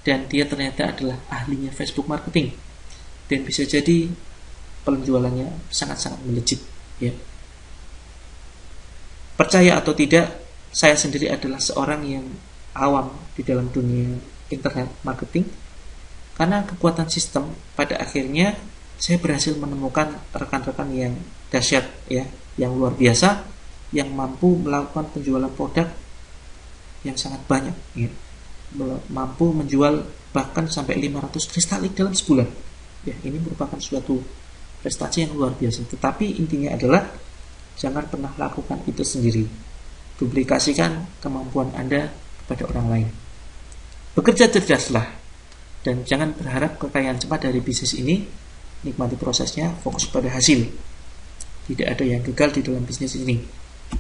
dan dia ternyata adalah ahlinya Facebook marketing. Dan bisa jadi penjualannya sangat-sangat melejit. Ya. Percaya atau tidak, saya sendiri adalah seorang yang awam di dalam dunia internet marketing. Karena kekuatan sistem, pada akhirnya saya berhasil menemukan rekan-rekan yang dahsyat, ya, yang luar biasa, yang mampu melakukan penjualan produk yang sangat banyak, ya. Mampu menjual bahkan sampai 500 kristalik dalam sebulan. Ya, ini merupakan suatu prestasi yang luar biasa. Tetapi intinya adalah jangan pernah lakukan itu sendiri. Duplikasikan kemampuan Anda kepada orang lain. Bekerja cerdaslah dan jangan berharap kekayaan cepat dari bisnis ini. Nikmati prosesnya, fokus pada hasil. Tidak ada yang gagal di dalam bisnis ini.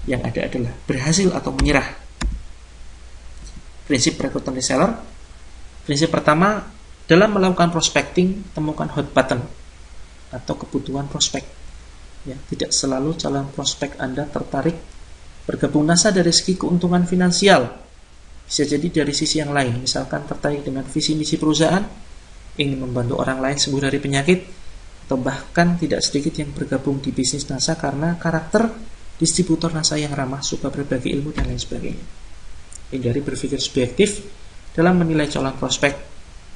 Yang ada adalah berhasil atau menyerah. Prinsip rekrutan reseller. Prinsip pertama, dalam melakukan prospecting, temukan hot button atau kebutuhan prospek. Ya, tidak selalu calon prospek Anda tertarik bergabung NASA dari segi keuntungan finansial. Bisa jadi dari sisi yang lain, misalkan tertarik dengan visi misi perusahaan, ingin membantu orang lain sembuh dari penyakit, atau bahkan tidak sedikit yang bergabung di bisnis NASA karena karakter distributor NASA yang ramah, suka berbagi ilmu dan lain sebagainya. Hindari berpikir subjektif dalam menilai calon prospek.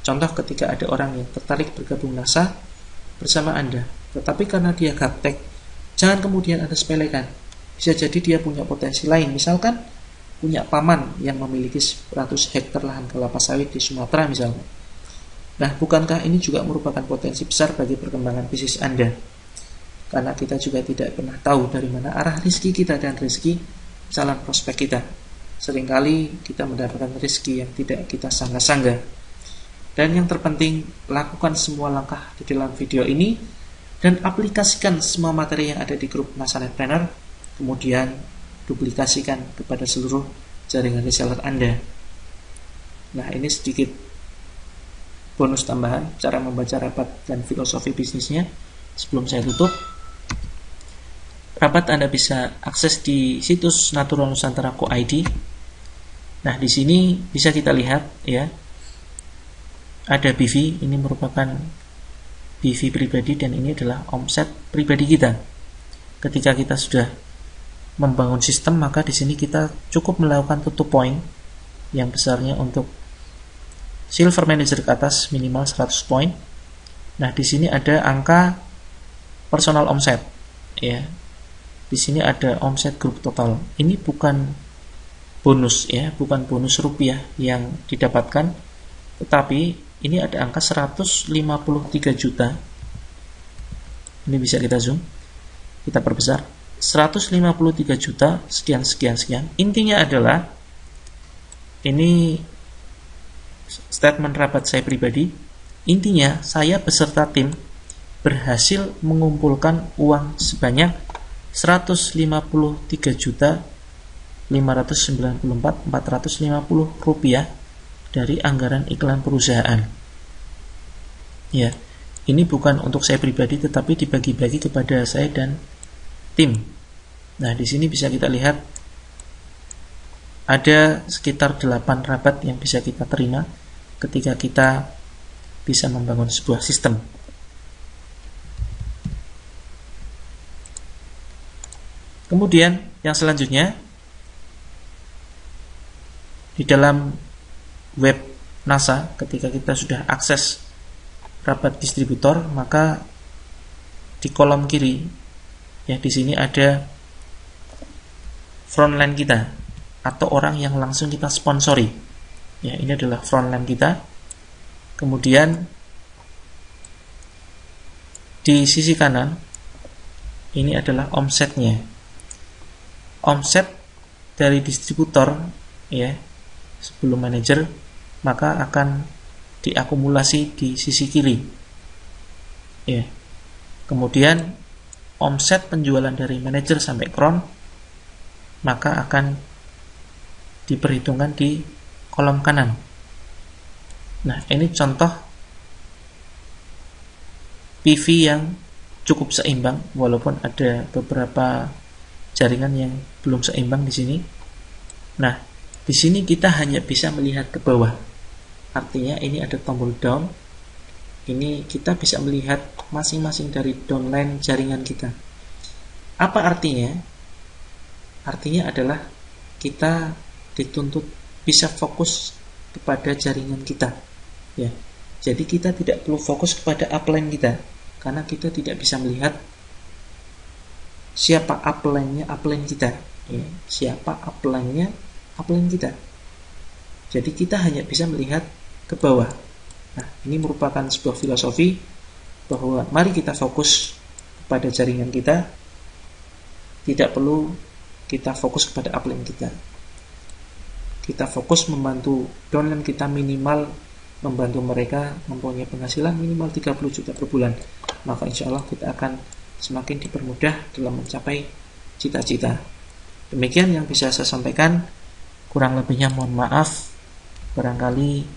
Contoh ketika ada orang yang tertarik bergabung NASA bersama Anda, tetapi karena dia gaptek, jangan kemudian Anda sepelekan. Bisa jadi dia punya potensi lain, misalkan punya paman yang memiliki 100 hektar lahan kelapa sawit di Sumatera misalnya. Nah, bukankah ini juga merupakan potensi besar bagi perkembangan bisnis Anda? Karena kita juga tidak pernah tahu dari mana arah rezeki kita dan rezeki calon prospek kita. Seringkali kita mendapatkan rezeki yang tidak kita sangka-sangka. Dan yang terpenting, lakukan semua langkah di dalam video ini dan aplikasikan semua materi yang ada di grup NASA Netpreneur. Kemudian duplikasikan kepada seluruh jaringan reseller Anda. Nah, ini sedikit bonus tambahan cara membaca rapat dan filosofi bisnisnya. Sebelum saya tutup, rapat Anda bisa akses di situs Natural Nusantara Co.id. Nah, di sini bisa kita lihat, ya, ada BV. Ini merupakan BV pribadi dan ini adalah omset pribadi kita. Ketika kita sudah membangun sistem, maka di sini kita cukup melakukan tutup point yang besarnya untuk silver manager ke atas minimal 100 point. Nah, di sini ada angka personal omset, ya. Di sini ada omset grup total. Ini bukan bonus, ya, bukan bonus rupiah yang didapatkan, tetapi ini ada angka 153 juta. Ini bisa kita zoom, kita perbesar. 153 juta sekian. Intinya adalah ini statement rapat saya pribadi. Intinya saya beserta tim berhasil mengumpulkan uang sebanyak 153 juta 594.450 rupiah dari anggaran iklan perusahaan. Ya, ini bukan untuk saya pribadi tetapi dibagi-bagi kepada saya dan tim. Nah, di sini bisa kita lihat ada sekitar 8 rabat yang bisa kita terima ketika kita bisa membangun sebuah sistem. Kemudian yang selanjutnya, di dalam web NASA ketika kita sudah akses rabat distributor, maka di kolom kiri, ya, di sini ada frontline kita atau orang yang langsung kita sponsori. Ya, ini adalah front line kita. Kemudian di sisi kanan ini adalah omsetnya. Omset dari distributor ya sebelum manajer, maka akan diakumulasi di sisi kiri. Ya. Kemudian omset penjualan dari manajer sampai Crown maka akan diperhitungkan di kolom kanan. Nah, ini contoh PV yang cukup seimbang walaupun ada beberapa jaringan yang belum seimbang di sini. Nah, di sini kita hanya bisa melihat ke bawah. Artinya ini ada tombol down. Ini kita bisa melihat masing-masing dari downline jaringan kita. Apa artinya? Artinya adalah kita dituntut bisa fokus kepada jaringan kita. Ya. Jadi kita tidak perlu fokus kepada upline kita karena kita tidak bisa melihat siapa upline-nya upline kita. Ya. Siapa upline-nya upline kita. Jadi kita hanya bisa melihat ke bawah. Nah, ini merupakan sebuah filosofi bahwa mari kita fokus kepada jaringan kita, tidak perlu kita fokus kepada upline kita. Kita fokus membantu downline kita minimal, membantu mereka mempunyai penghasilan minimal 30 juta per bulan. Maka insya Allah kita akan semakin dipermudah dalam mencapai cita-cita. Demikian yang bisa saya sampaikan. Kurang lebihnya mohon maaf. Barangkali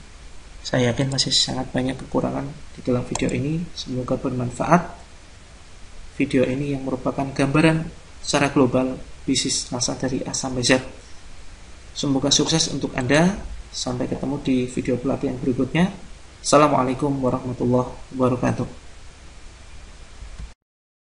saya yakin masih sangat banyak kekurangan di dalam video ini. Semoga bermanfaat. Video ini yang merupakan gambaran secara global bisnis NASA dari A sampai Z. Semoga sukses untuk Anda. Sampai ketemu di video pelatihan berikutnya. Assalamualaikum warahmatullahi wabarakatuh.